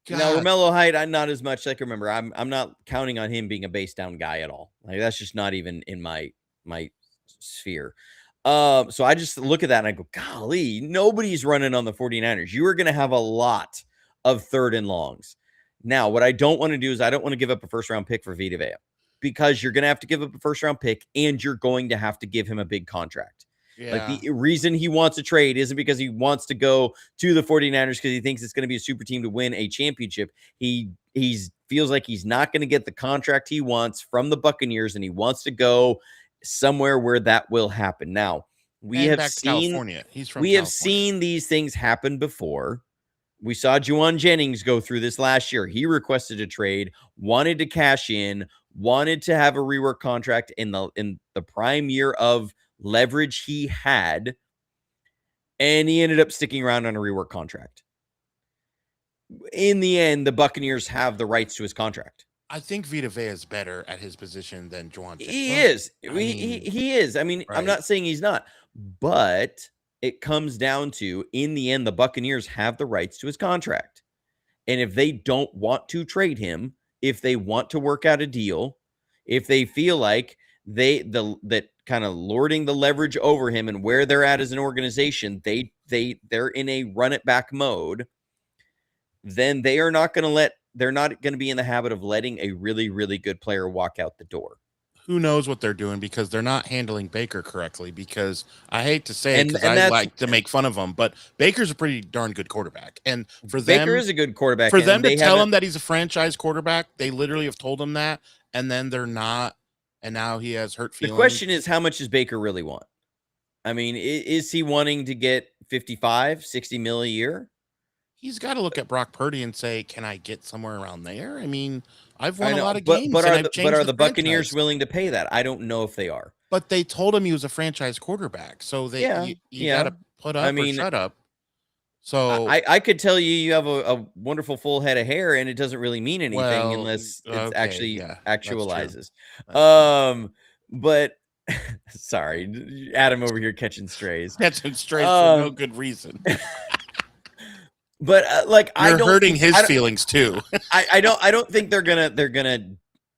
now Romello Height, I'm not as much. Like, remember, I'm not counting on him being a base down guy at all. Like, that's just not even in my sphere. So I just look at that and I go, golly, nobody's running on the 49ers. You are going to have a lot of third and longs. Now, what I don't want to do is I don't want to give up a first-round pick for Vita Vea, because you're going to have to give up a first-round pick and you're going to have to give him a big contract. Yeah. Like, the reason he wants to trade isn't because he wants to go to the 49ers because he thinks it's going to be a super team to win a championship. He feels like he's not going to get the contract he wants from the Buccaneers, and he wants to go somewhere where that will happen. Now, we have seen California. He's from California. Have seen these things happen before. We saw Juwan Jennings go through this last year. He requested a trade, wanted to cash in, wanted to have a rework contract in the prime year of leverage he had, and he ended up sticking around on a rework contract. In the end, the Buccaneers have the rights to his contract. I think Vita Vea is better at his position than Juwan Jennings. He is. He is. I mean, right. I'm not saying he's not, but it comes down to, in the end, the Buccaneers have the rights to his contract. And if they don't want to trade him, if they want to work out a deal, if they feel like that kind of lording the leverage over him and where they're at as an organization, they're in a run it back mode, then they're not going to be in the habit of letting a really, really good player walk out the door. who knows what they're doing because they're not handling Baker correctly. Because I hate to say it, And because and I that's like to make fun of him, but Baker's a pretty darn good quarterback. And Baker is a good quarterback, for and them to they tell him haven't. that he's a franchise quarterback, they literally have told him that, and then they're not, and now he has hurt The feelings. question is, how much does Baker really want? I mean, is he wanting to get 55, 60 mil a year? He's got to look at Brock Purdy and say, "Can I get somewhere around there?" I mean, I've I won a know, lot of but games, and I've are changed the the Buccaneers franchise. willing to pay that? I don't know if they are. But they told him he was a franchise quarterback, so Yeah, you got yeah. to put I up or mean, shut up. So, I could tell you have a wonderful full head of hair, and it doesn't really mean anything well, unless it's okay, actually yeah, that's true. actualizes. That's true. But sorry, Adam over here catching strays. That's him straight for no Um, good reason. but like I You're don't hurting think his feelings too. I don't think they're gonna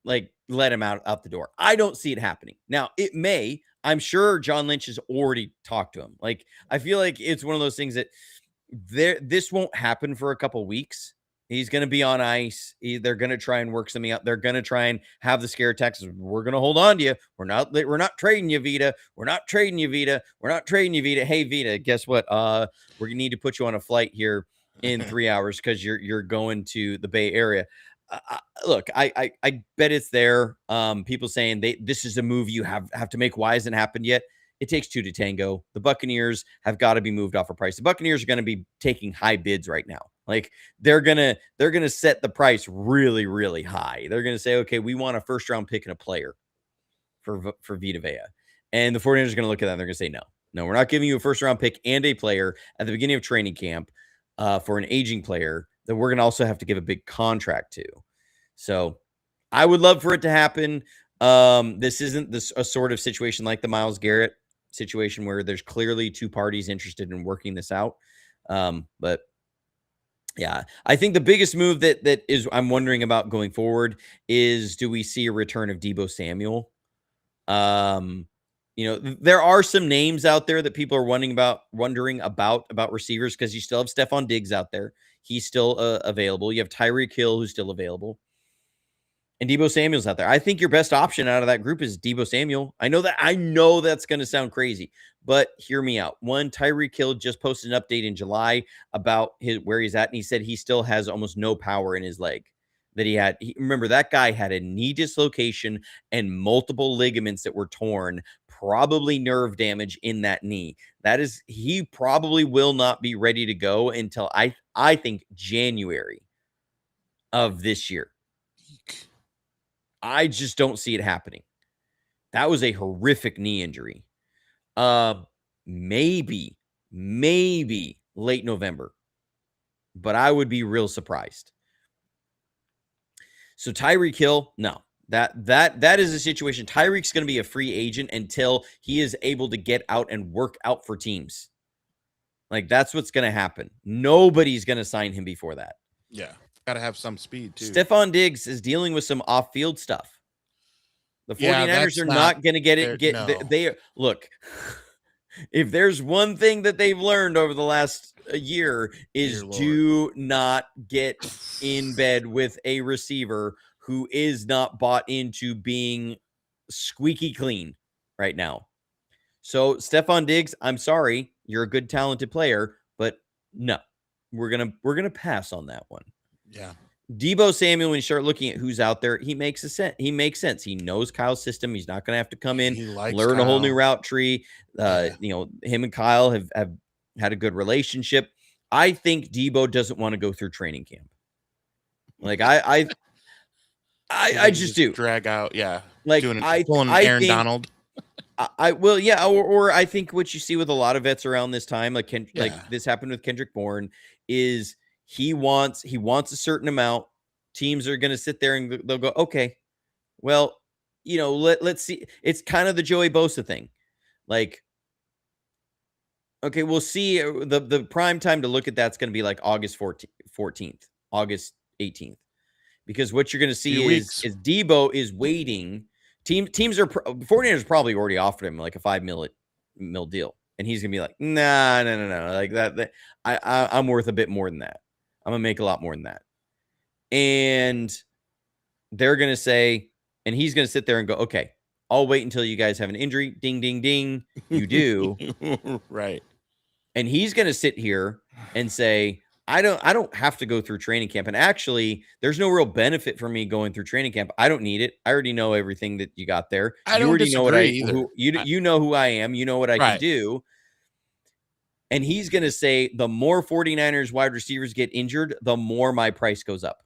like let him out the door. I don't see it happening. Now it may. I'm sure John Lynch has already talked to him. Like I feel like it's one of those things that this won't happen for a couple weeks. He's going to be on ice. They're going to try and work something out. They're going to try and have the scare tactics. We're going to hold on to you. We're not trading you, Vita. We're not trading you, Vita. We're not trading you, Vita. Hey, Vita, guess what? We're going to need to put you on a flight here in 3 hours because you're going to the Bay Area. Look, I bet it's there. People saying this is a move you have to make. Why hasn't happened yet? It takes two to tango. The Buccaneers have got to be moved off a price. The Buccaneers are going to be taking high bids right now. Like they're gonna set the price really, really high. They're gonna say, okay, we want a first round pick and a player for Vita Vea. And the 49ers are gonna look at that and they're gonna say, no, we're not giving you a first round pick and a player at the beginning of training camp for an aging player that we're gonna also have to give a big contract to. So I would love for it to happen. This isn't a sort of situation like the Myles Garrett situation where there's clearly two parties interested in working this out. But yeah, I think the biggest move that is I'm wondering about going forward is, do we see a return of Deebo Samuel? There are some names out there that people are wondering about receivers because you still have Stephon Diggs out there. He's still available. You have Tyreek Hill, who's still available. And Deebo Samuel's out there. I think your best option out of that group is Deebo Samuel. I know that's going to sound crazy, but hear me out. One, Tyreek Hill just posted an update in July about where he's at, and he said he still has almost no power in his leg. Remember, that guy had a knee dislocation and multiple ligaments that were torn, probably nerve damage in that knee. He probably will not be ready to go until I think January of this year. I just don't see it happening. That was a horrific knee injury. Maybe late November, but I would be real surprised. So Tyreek Hill, no, that is a situation. Tyreek's going to be a free agent until he is able to get out and work out for teams. Like that's what's going to happen. Nobody's going to sign him before that. Yeah. Got to have some speed too. Stephon Diggs is dealing with some off-field stuff. The 49ers are not going to get it. They look, if there's one thing that they've learned over the last year is do not get in bed with a receiver who is not bought into being squeaky clean right now. So Stephon Diggs, I'm sorry, you're a good talented player, but no, we're gonna pass on that one. Yeah. Deebo Samuel, when you start looking at who's out there, he makes sense. He knows Kyle's system. He's not going to have to come in, learn a whole new route tree. Him and Kyle have had a good relationship. I think Deebo doesn't want to go through training camp. Like I just do drag out. Yeah. Like pulling Aaron Donald. I will. Yeah. Or I think what you see with a lot of vets around this time, like this happened with Kendrick Bourne, is he wants a certain amount. Teams are going to sit there and they'll go, okay, well, let's see. It's kind of the Joey Bosa thing. Like, okay, we'll see. The prime time to look at that's going to be like August 14th, August 18th, because what you're going to see is Deebo is waiting. Teams are 49ers probably already offered him like a $5 million deal, and he's gonna be like, no, like that. I'm worth a bit more than that. I'm gonna make a lot more than that. And they're gonna say, and he's gonna sit there and go, okay, I'll wait until you guys have an injury. Ding, ding, ding. You do. Right. And he's going to sit here and say, I don't have to go through training camp. And actually, there's no real benefit for me going through training camp. I don't need it. I already know everything that you got there. I You don't already know what disagree either. you know who I am. You know what I can Right. do. And he's going to say, the more 49ers wide receivers get injured, the more my price goes up.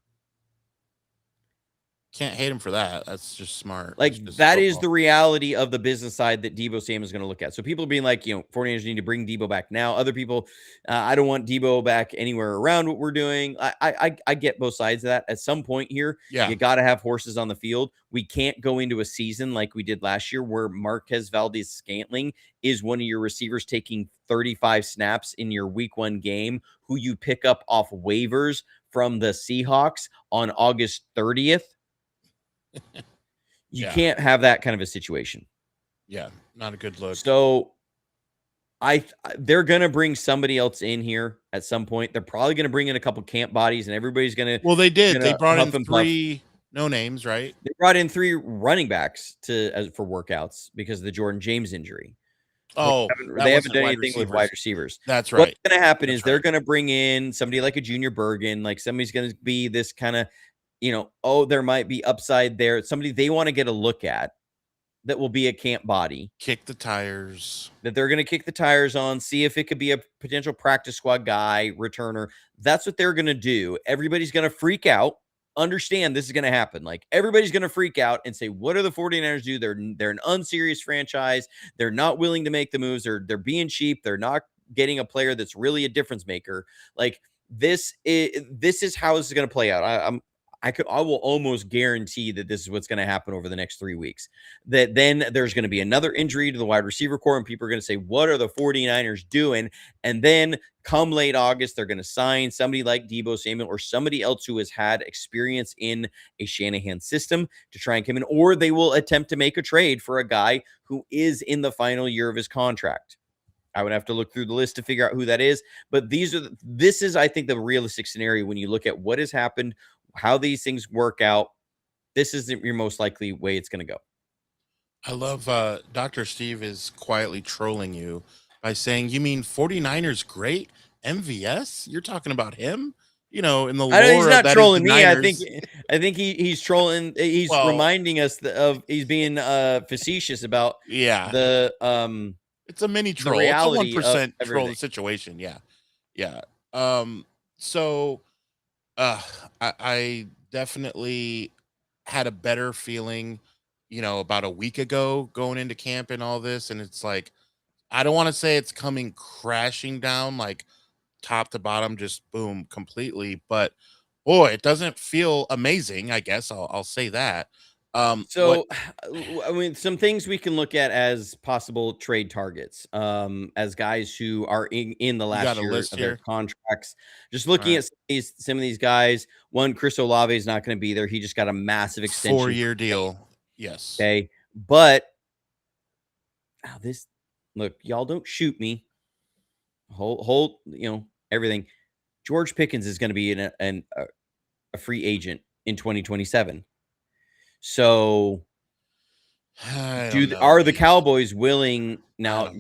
Can't hate him for that. That's just smart. Like, That's just that is football. the reality of the business side that Deebo Samuel is going to look at. So people are being like, 49ers need to bring Deebo back now. Other people, I don't want Deebo back anywhere around what we're doing. I get both sides of that. At some point here, Yeah. you got to have horses on the field. We can't go into a season like we did last year where Marquez Valdez-Scantling is one of your receivers taking 35 snaps in your week 1 game, who you pick up off waivers from the Seahawks on August 30th. You can't have that kind of a situation. Yeah, not a good look. So they're going to bring somebody else in here at some point. They're probably going to bring in a couple camp bodies, and everybody's going to. Well, they did. They brought in huff and 3 no names, right? They brought in 3 running backs for workouts because of the Jordan James injury. Oh, they haven't done anything with wide receivers. That's right. What's going to happen is they're going to bring in somebody like a Junior Bergen, like somebody's going to be this kind of, there might be upside there. Somebody they want to get a look at that will be a camp body. Kick the tires. That they're going to kick the tires on, see if it could be a potential practice squad guy, returner. That's what they're going to do. Everybody's going to freak out. Understand this is going to happen. Like, everybody's going to freak out and say, what do the 49ers do? They're an unserious franchise. They're not willing to make the moves. They're being cheap. They're not getting a player that's really a difference maker. Like, this is how this is going to play out. I will almost guarantee that this is what's going to happen over the next 3 weeks. That then there's going to be another injury to the wide receiver core, and people are going to say, what are the 49ers doing? And then come late August, they're going to sign somebody like Deebo Samuel or somebody else who has had experience in a Shanahan system to try and come in, or they will attempt to make a trade for a guy who is in the final year of his contract. I would have to look through the list to figure out who that is. But this is, I think, the realistic scenario when you look at what has happened, how these things work out. This is your most likely way it's going to go. I love Dr. Steve is quietly trolling you by saying, you mean 49ers great? MVS? You're talking about him? In the lore he's not trolling me. Niners. I think he's trolling. He's reminding us of he's being facetious about the it's a mini troll. It's a 1% troll of the situation. Yeah. So I definitely had a better feeling, about a week ago going into camp and all this. And it's like, I don't want to say it's coming crashing down, like top to bottom, just boom, completely. But boy, it doesn't feel amazing. I guess I'll say that. I mean, some things we can look at as possible trade targets, as guys who are in the last year of their contracts. Just looking at some of these guys. One, Chris Olave is not going to be there. He just got a massive extension, 4-year deal. Yes. Okay, but look, y'all don't shoot me. Hold, everything. George Pickens is going to be a free agent in 2027. So are the Cowboys willing now?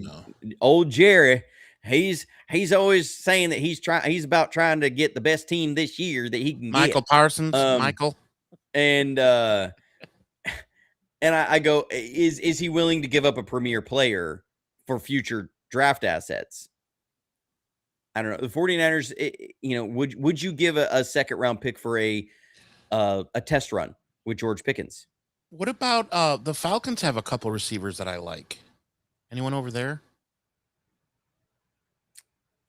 Old Jerry, he's always saying that he's about trying to get the best team this year that he can Michael get. Parsons, Michael. And I go, is he willing to give up a premier player for future draft assets? I don't know. The 49ers, would you give a second round pick for a test run with George Pickens? What about the Falcons? Have a couple receivers that I like. Anyone over there?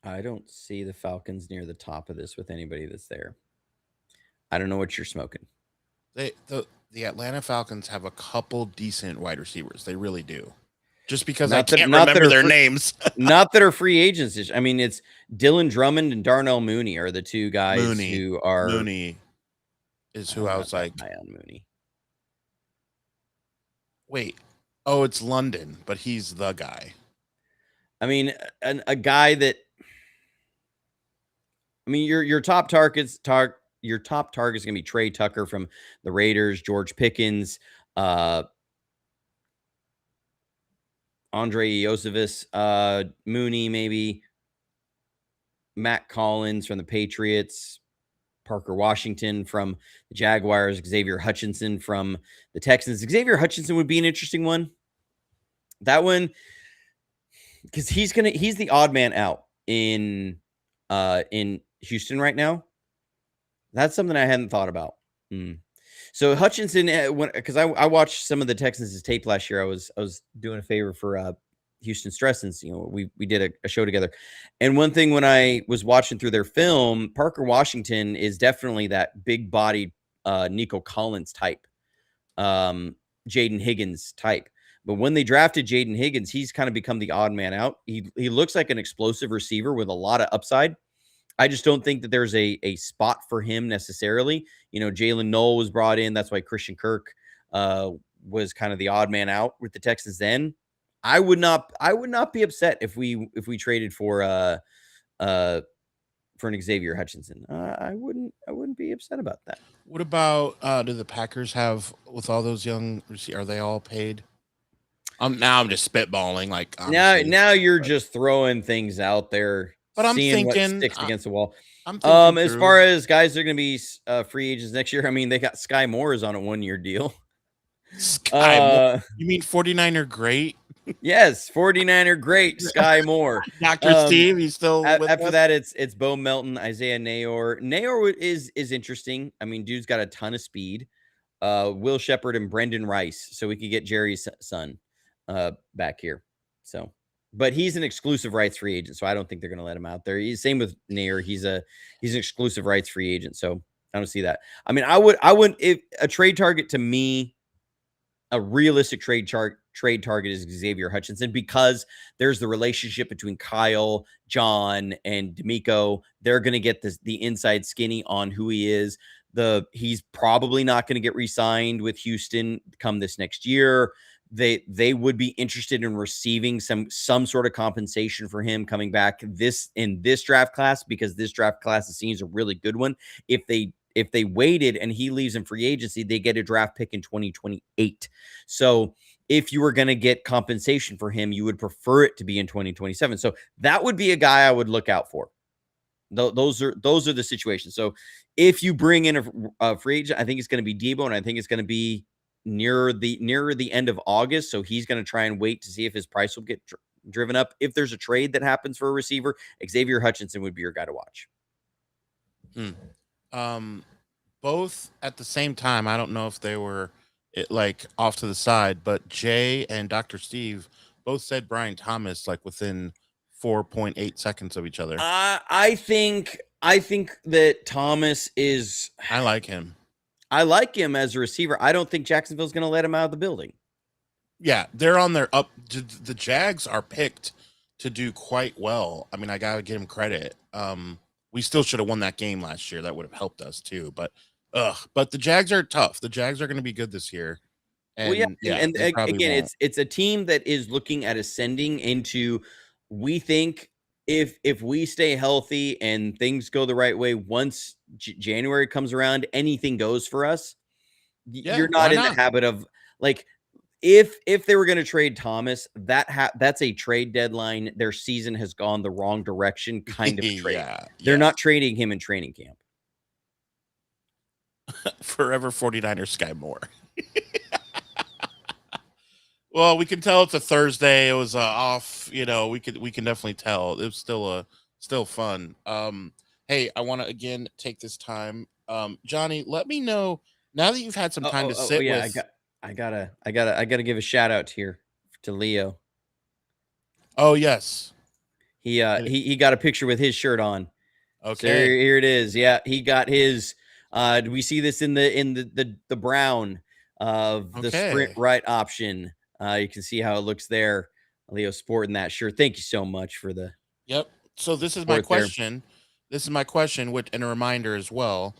I don't see the Falcons near the top of this with anybody that's there. I don't know what you're smoking. The Atlanta Falcons have a couple decent wide receivers. They really do. Just because I can't remember their names. Not that are free agents. I mean, it's Dylan Drummond and Darnell Mooney are the two guys who are. Mooney is who I was like. High on Mooney. Wait. Oh, it's London, but he's the guy. I mean, a guy that. I mean, your top targets. Your top target is going to be Trey Tucker from the Raiders, George Pickens, Andre Iosivas, Mooney, maybe Matt Collins from the Patriots, Parker Washington from the Jaguars, Xavier Hutchinson from the Texans. Xavier Hutchinson would be an interesting one. That one, because he's the odd man out in Houston right now. That's something I hadn't thought about. So Hutchinson, because I watched some of the Texans' tape last year. I was doing a favor for Houston Stress, and we did a show together. And one thing when I was watching through their film, Parker Washington is definitely that big bodied Nico Collins type, Jaden Higgins type. But when they drafted Jaden Higgins, he's kind of become the odd man out. He looks like an explosive receiver with a lot of upside. I just don't think that there's a spot for him necessarily. Jalen Noel was brought in. That's why Christian Kirk was kind of the odd man out with the Texans then. I would not be upset if we traded for an Xavier Hutchinson. I wouldn't be upset about that. What about do the Packers have, with all those young receivers, are they all paid? Now I'm just spitballing. Like now you're just throwing things out there. But I'm seeing thinking what sticks against the wall. I'm thinking as far as guys that are going to be free agents next year, I mean, they got Sky Moore is on a 1-year deal. Sky Moore. You mean 49er great? Yes, 49er great, Sky Moore. Dr. Steve, he's still with after us? that, it's Bo Melton, Isaiah Nayor. Nayor is interesting. I mean, dude's got a ton of speed. Will Shepard and Brendan Rice, so we could get Jerry's son back here. So, but he's an exclusive rights free agent, so I don't think they're going to let him out there. Same with Nair. He's an exclusive rights free agent, so I don't see that. I mean, I would if a trade target to me, a realistic trade target is Xavier Hutchinson, because there's the relationship between Kyle, John, and D'Amico. They're going to get the inside skinny on who he is. He's probably not going to get re-signed with Houston come this next year. They would be interested in receiving some sort of compensation for him coming back in this draft class, because this draft class seems a really good one. If they waited and he leaves in free agency, they get a draft pick in 2028. So if you were going to get compensation for him, you would prefer it to be in 2027. So that would be a guy I would look out for. Those are the situations. So if you bring in a free agent, I think it's going to be Debo, and I think it's going to be nearer the end of August. So he's going to try and wait to see if his price will get driven up. If there's a trade that happens for a receiver, Xavier Hutchinson would be your guy to watch. Both at the same time. I don't know if they were off to the side, but Jay and Dr. Steve both said Brian Thomas within 4.8 seconds of each other. I think that Thomas is. I like him. I like him as a receiver. I don't think Jacksonville's going to let him out of the building. Yeah, they're on their up. The Jags are picked to do quite well. I mean, I gotta give him credit. We still should have won that game last year. That would have helped us too. But the Jags are tough. The Jags are going to be good this year. And, and again, it's a team that is looking at ascending into. We think if we stay healthy and things go the right way, once January comes around, anything goes for us. You're not in the habit of if they were going to trade Thomas, that's a trade deadline. Their season has gone the wrong direction kind of trade. They're not trading him in training camp. Forever 49er Sky Moore. Well, we can tell it's a Thursday. It was off. We can definitely tell. It was still fun. Hey, I want to again take this time. Johnny, let me know now that you've had some time to sit with. I gotta give a shout out here to Leo. Oh yes, he got a picture with his shirt on. Okay, so here it is. Yeah, he got his. Do we see this in the brown of the sprint right option? You can see how it looks there. Leo sporting that shirt. Thank you so much for the. Yep. So this is my question. This is my question, and a reminder as well.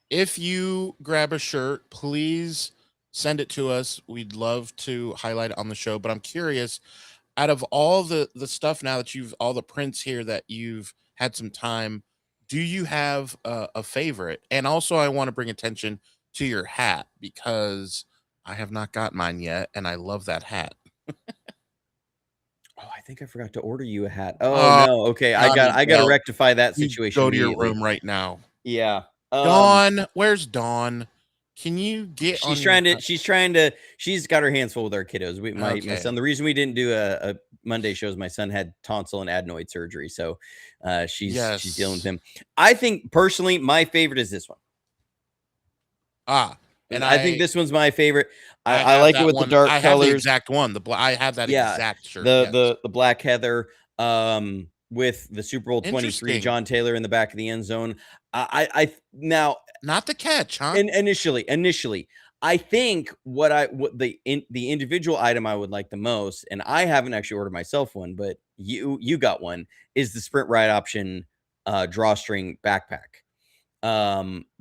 If you grab a shirt, please send it to us. We'd love to highlight it on the show. But I'm curious, out of all the stuff now that all the prints here that you've had some time, do you have a favorite? And also, I want to bring attention to your hat, because I have not got mine yet, and I love that hat. Oh, I think I forgot to order you a hat. Oh Oh, no. Okay, Johnny, I got to well, rectify that you situation go to your immediately. room right now. Yeah. Dawn, where's Dawn? Can you get on She's your trying to she's got her hands full with our kiddos. My Okay. son, the reason we didn't do a Monday show is my son had tonsil and adenoid surgery. So she's dealing with Yes. him. I think personally my favorite is this one. And I think this one's my favorite. I I have like it that with the one. dark I have the colors. exact one. I have that Yeah, exact shirt. Yes. the black heather with the Super Bowl 23 Interesting. John Taylor in the back of the end zone. I now Not the catch, huh? and initially, I think what the individual item I would like the most, and I haven't actually ordered myself one, but you got one, is the Sprint Ride option drawstring backpack.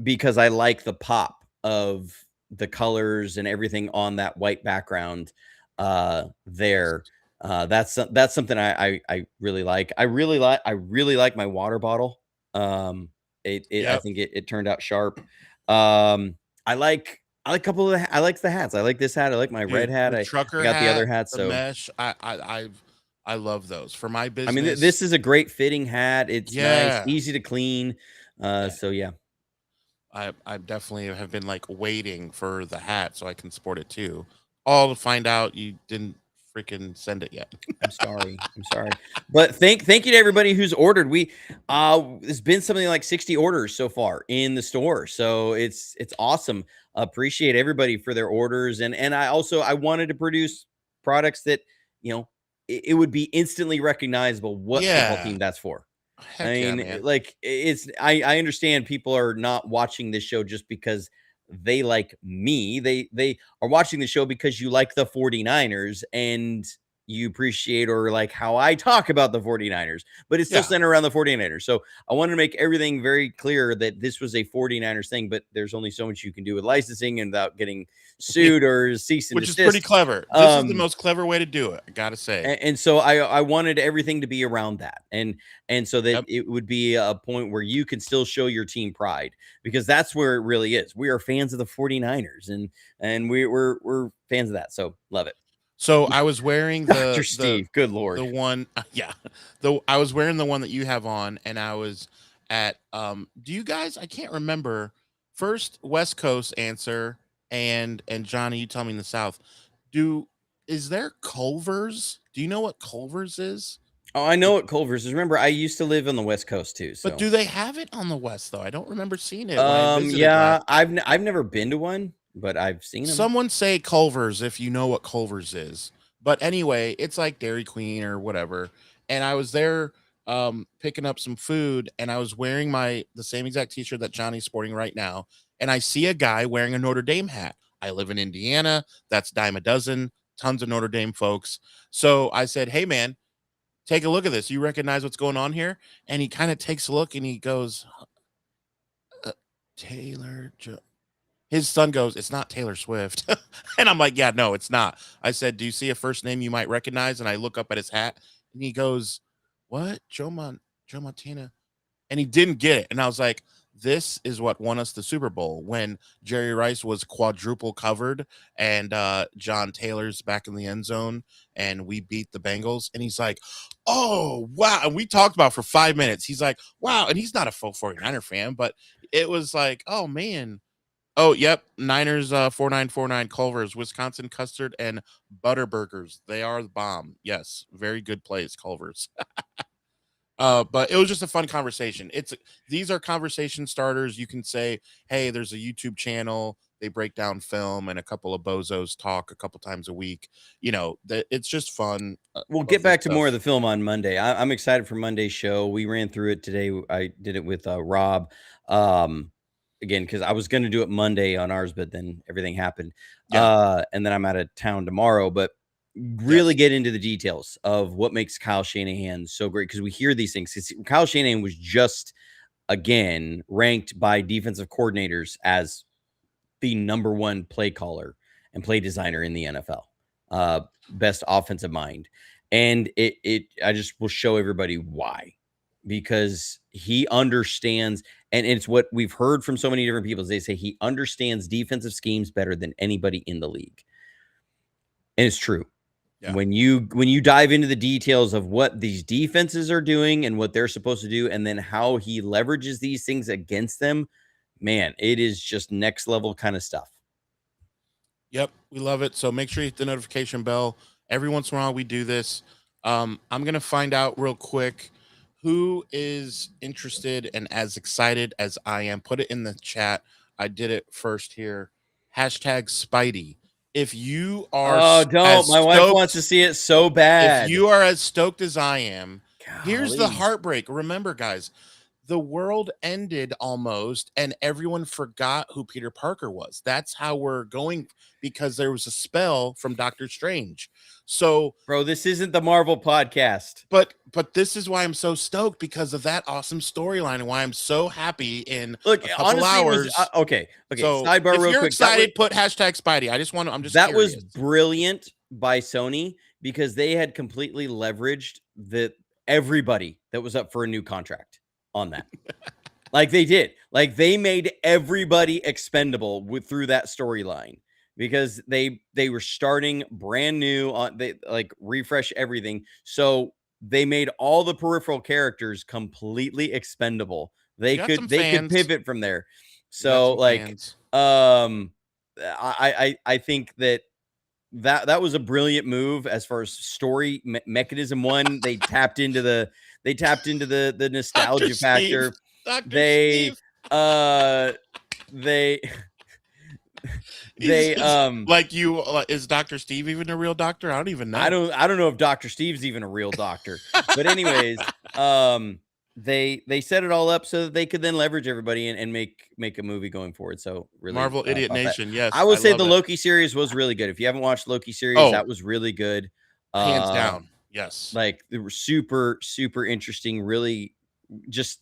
Because I like the pop of the colors and everything on that white background there. That's something I really like. I really like my water bottle. I think it turned out sharp. I like a couple of I like the hats. I like this hat. I like my red hat. The I trucker got the other hat, hat. the So mesh. I love those for my I business. mean, this is a great fitting hat. It's nice, easy to clean. So yeah. I definitely have been like waiting for the hat so I can sport it too. All to find out you didn't freaking send it yet. I'm sorry. But thank you to everybody who's ordered. We it's been something like 60 orders so far in the store. So it's awesome. Appreciate everybody for their orders. And I wanted to produce products that, you know, it would be instantly recognizable what football Yeah. team that's for. Heck I yeah, mean, man. like I understand people are not watching this show just because they like me. They are watching the show because you like the 49ers and you appreciate or like how I talk about the 49ers, but it's still Yeah. centered around the 49ers. So I wanted to make everything very clear that this was a 49ers thing, but there's only so much you can do with licensing and without getting sued or cease and Which is pretty desist. clever. This is the most clever way to do it, I gotta say. And so I wanted everything to be around that, and so that it would be a point where you can still show your team pride, because that's where it really is. We are fans of the 49ers, and we're fans of that. So love it. So I was wearing Dr. Steve, good Lord. the one, yeah. I was wearing the one that you have on, and I was at do you guys, I can't remember, first West Coast answer, and Johnny, you tell me in the South. Is there Culver's? Do you know what Culver's is? Oh, I know what Culver's is. Remember, I used to live on the West Coast too. So But do they have it on the West though? I don't remember seeing it when I visited yeah, last. I've never been to one, but I've seen them. Someone say Culver's if you know what Culver's is. But anyway, it's like Dairy Queen or whatever. And I was there picking up some food, and I was wearing the same exact t-shirt that Johnny's sporting right now. And I see a guy wearing a Notre Dame hat. I live in Indiana. That's dime a dozen. Tons of Notre Dame folks. So I said, "Hey man, take a look at this. You recognize what's going on here?" And he kind of takes a look and he goes, Taylor his son goes, "It's not Taylor Swift." And I'm like, "Yeah, no, it's not." I said, "Do you see a first name you might recognize?" And I look up at his hat, and he goes, "What? Joe Montana?" And he didn't get it. And I was like, this is what won us the Super Bowl, when Jerry Rice was quadruple covered and John Taylor's back in the end zone and we beat the Bengals. And he's like, "Oh, wow." And we talked about it for 5 minutes. He's like, "Wow." And he's not a full 49er fan, but it was like, oh man. Oh, yep. Niners 4949 Culver's, Wisconsin custard and butter burgers. They are the bomb. Yes, very good place, Culver's. But it was just a fun conversation. These are conversation starters. You can say, "Hey, there's a YouTube channel. They break down film, and a couple of bozos talk a couple times a week." It's just fun. We'll get back to more of the film on Monday. I'm excited for Monday's show. We ran through it today. I did it with Rob. Again, because I was going to do it Monday on ours, but then everything happened. Yeah. And then I'm out of town tomorrow. But really get into the details of what makes Kyle Shanahan so great, because we hear these things. Kyle Shanahan was just, again, ranked by defensive coordinators as the number one play caller and play designer in the NFL. Best offensive mind. And I just will show everybody why, because he understands, and it's what we've heard from so many different people. They say he understands defensive schemes better than anybody in the league. And it's true. Yeah. When you dive into the details of what these defenses are doing and what they're supposed to do, and then how he leverages these things against them, man, it is just next level kind of stuff. Yep, we love it. So make sure you hit the notification bell. Every once in a while, we do this. I'm going to find out real quick who is interested and as excited as I am. Put it in the chat. I did it first here. Hashtag Spidey. If you are Oh, don't. as My wife stoked- wants to see it so bad. if you are as stoked as I am, here's the Golly. heartbreak. Remember, guys, the world ended almost, and everyone forgot who Peter Parker was. That's how we're going, because there was a spell from Doctor Strange. So, Bro, this isn't the Marvel podcast. but this is why I'm so stoked, because of that awesome storyline, and why I'm so happy in Look, a couple honestly, hours. it was, okay. So Sidebar if real you're quick. excited, put hashtag Spidey. I'm just that curious. was brilliant by Sony, because they had completely leveraged everybody that was up for a new contract on that. Like they did. Like they made everybody expendable through that storyline, because they were starting brand new on, they like refresh everything. So they made all the peripheral characters completely expendable. They could pivot from there. So like fans. I think that was a brilliant move as far as story mechanism. One, they tapped into the nostalgia factor. They like you is Dr. Steve even a real doctor? I don't even know. I don't know if Dr. Steve's even a real doctor. But anyways, they set it all up so that they could then leverage everybody and make a movie going forward. So really, Marvel Idiot Nation. Yes, I will say the Loki series was really good. If you haven't watched Loki series, that was really good. Hands down. Yes. Like they were super, super interesting. Really just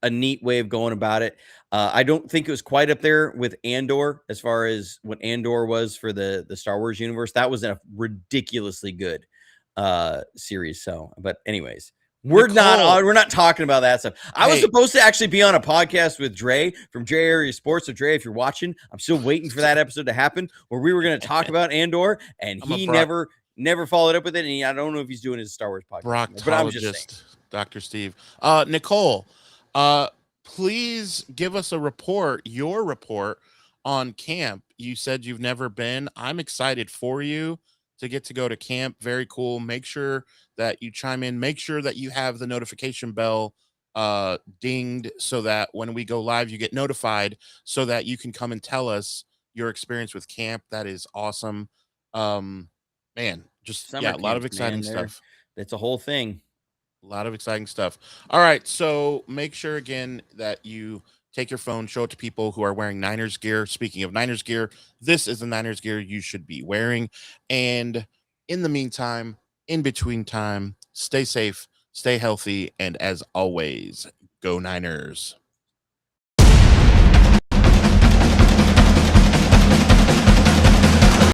a neat way of going about it. I don't think it was quite up there with Andor as far as what Andor was for the Star Wars universe. That was a ridiculously good series. So, but anyways, we're not talking about that stuff. I was supposed to actually be on a podcast with Dre from Dre Area Sports. So Dre, if you're watching, I'm still waiting for that episode to happen where we were going to talk about Andor, and he never followed up with it. And I don't know if he's doing his Star Wars podcast. But I'm just saying. Dr. Steve. Nicole, please give us your report on camp. You said you've never been. I'm excited for you to get to go to camp. Very cool. Make sure that you chime in. Make sure that you have the notification bell dinged so that when we go live, you get notified so that you can come and tell us your experience with camp. That is awesome. Man, just a lot of exciting stuff. It's a whole thing. A lot of exciting stuff. All right, so make sure again that you take your phone, show it to people who are wearing Niners gear. Speaking of Niners gear, this is the Niners gear you should be wearing. And in the meantime, in between time, stay safe, stay healthy, and as always, go Niners.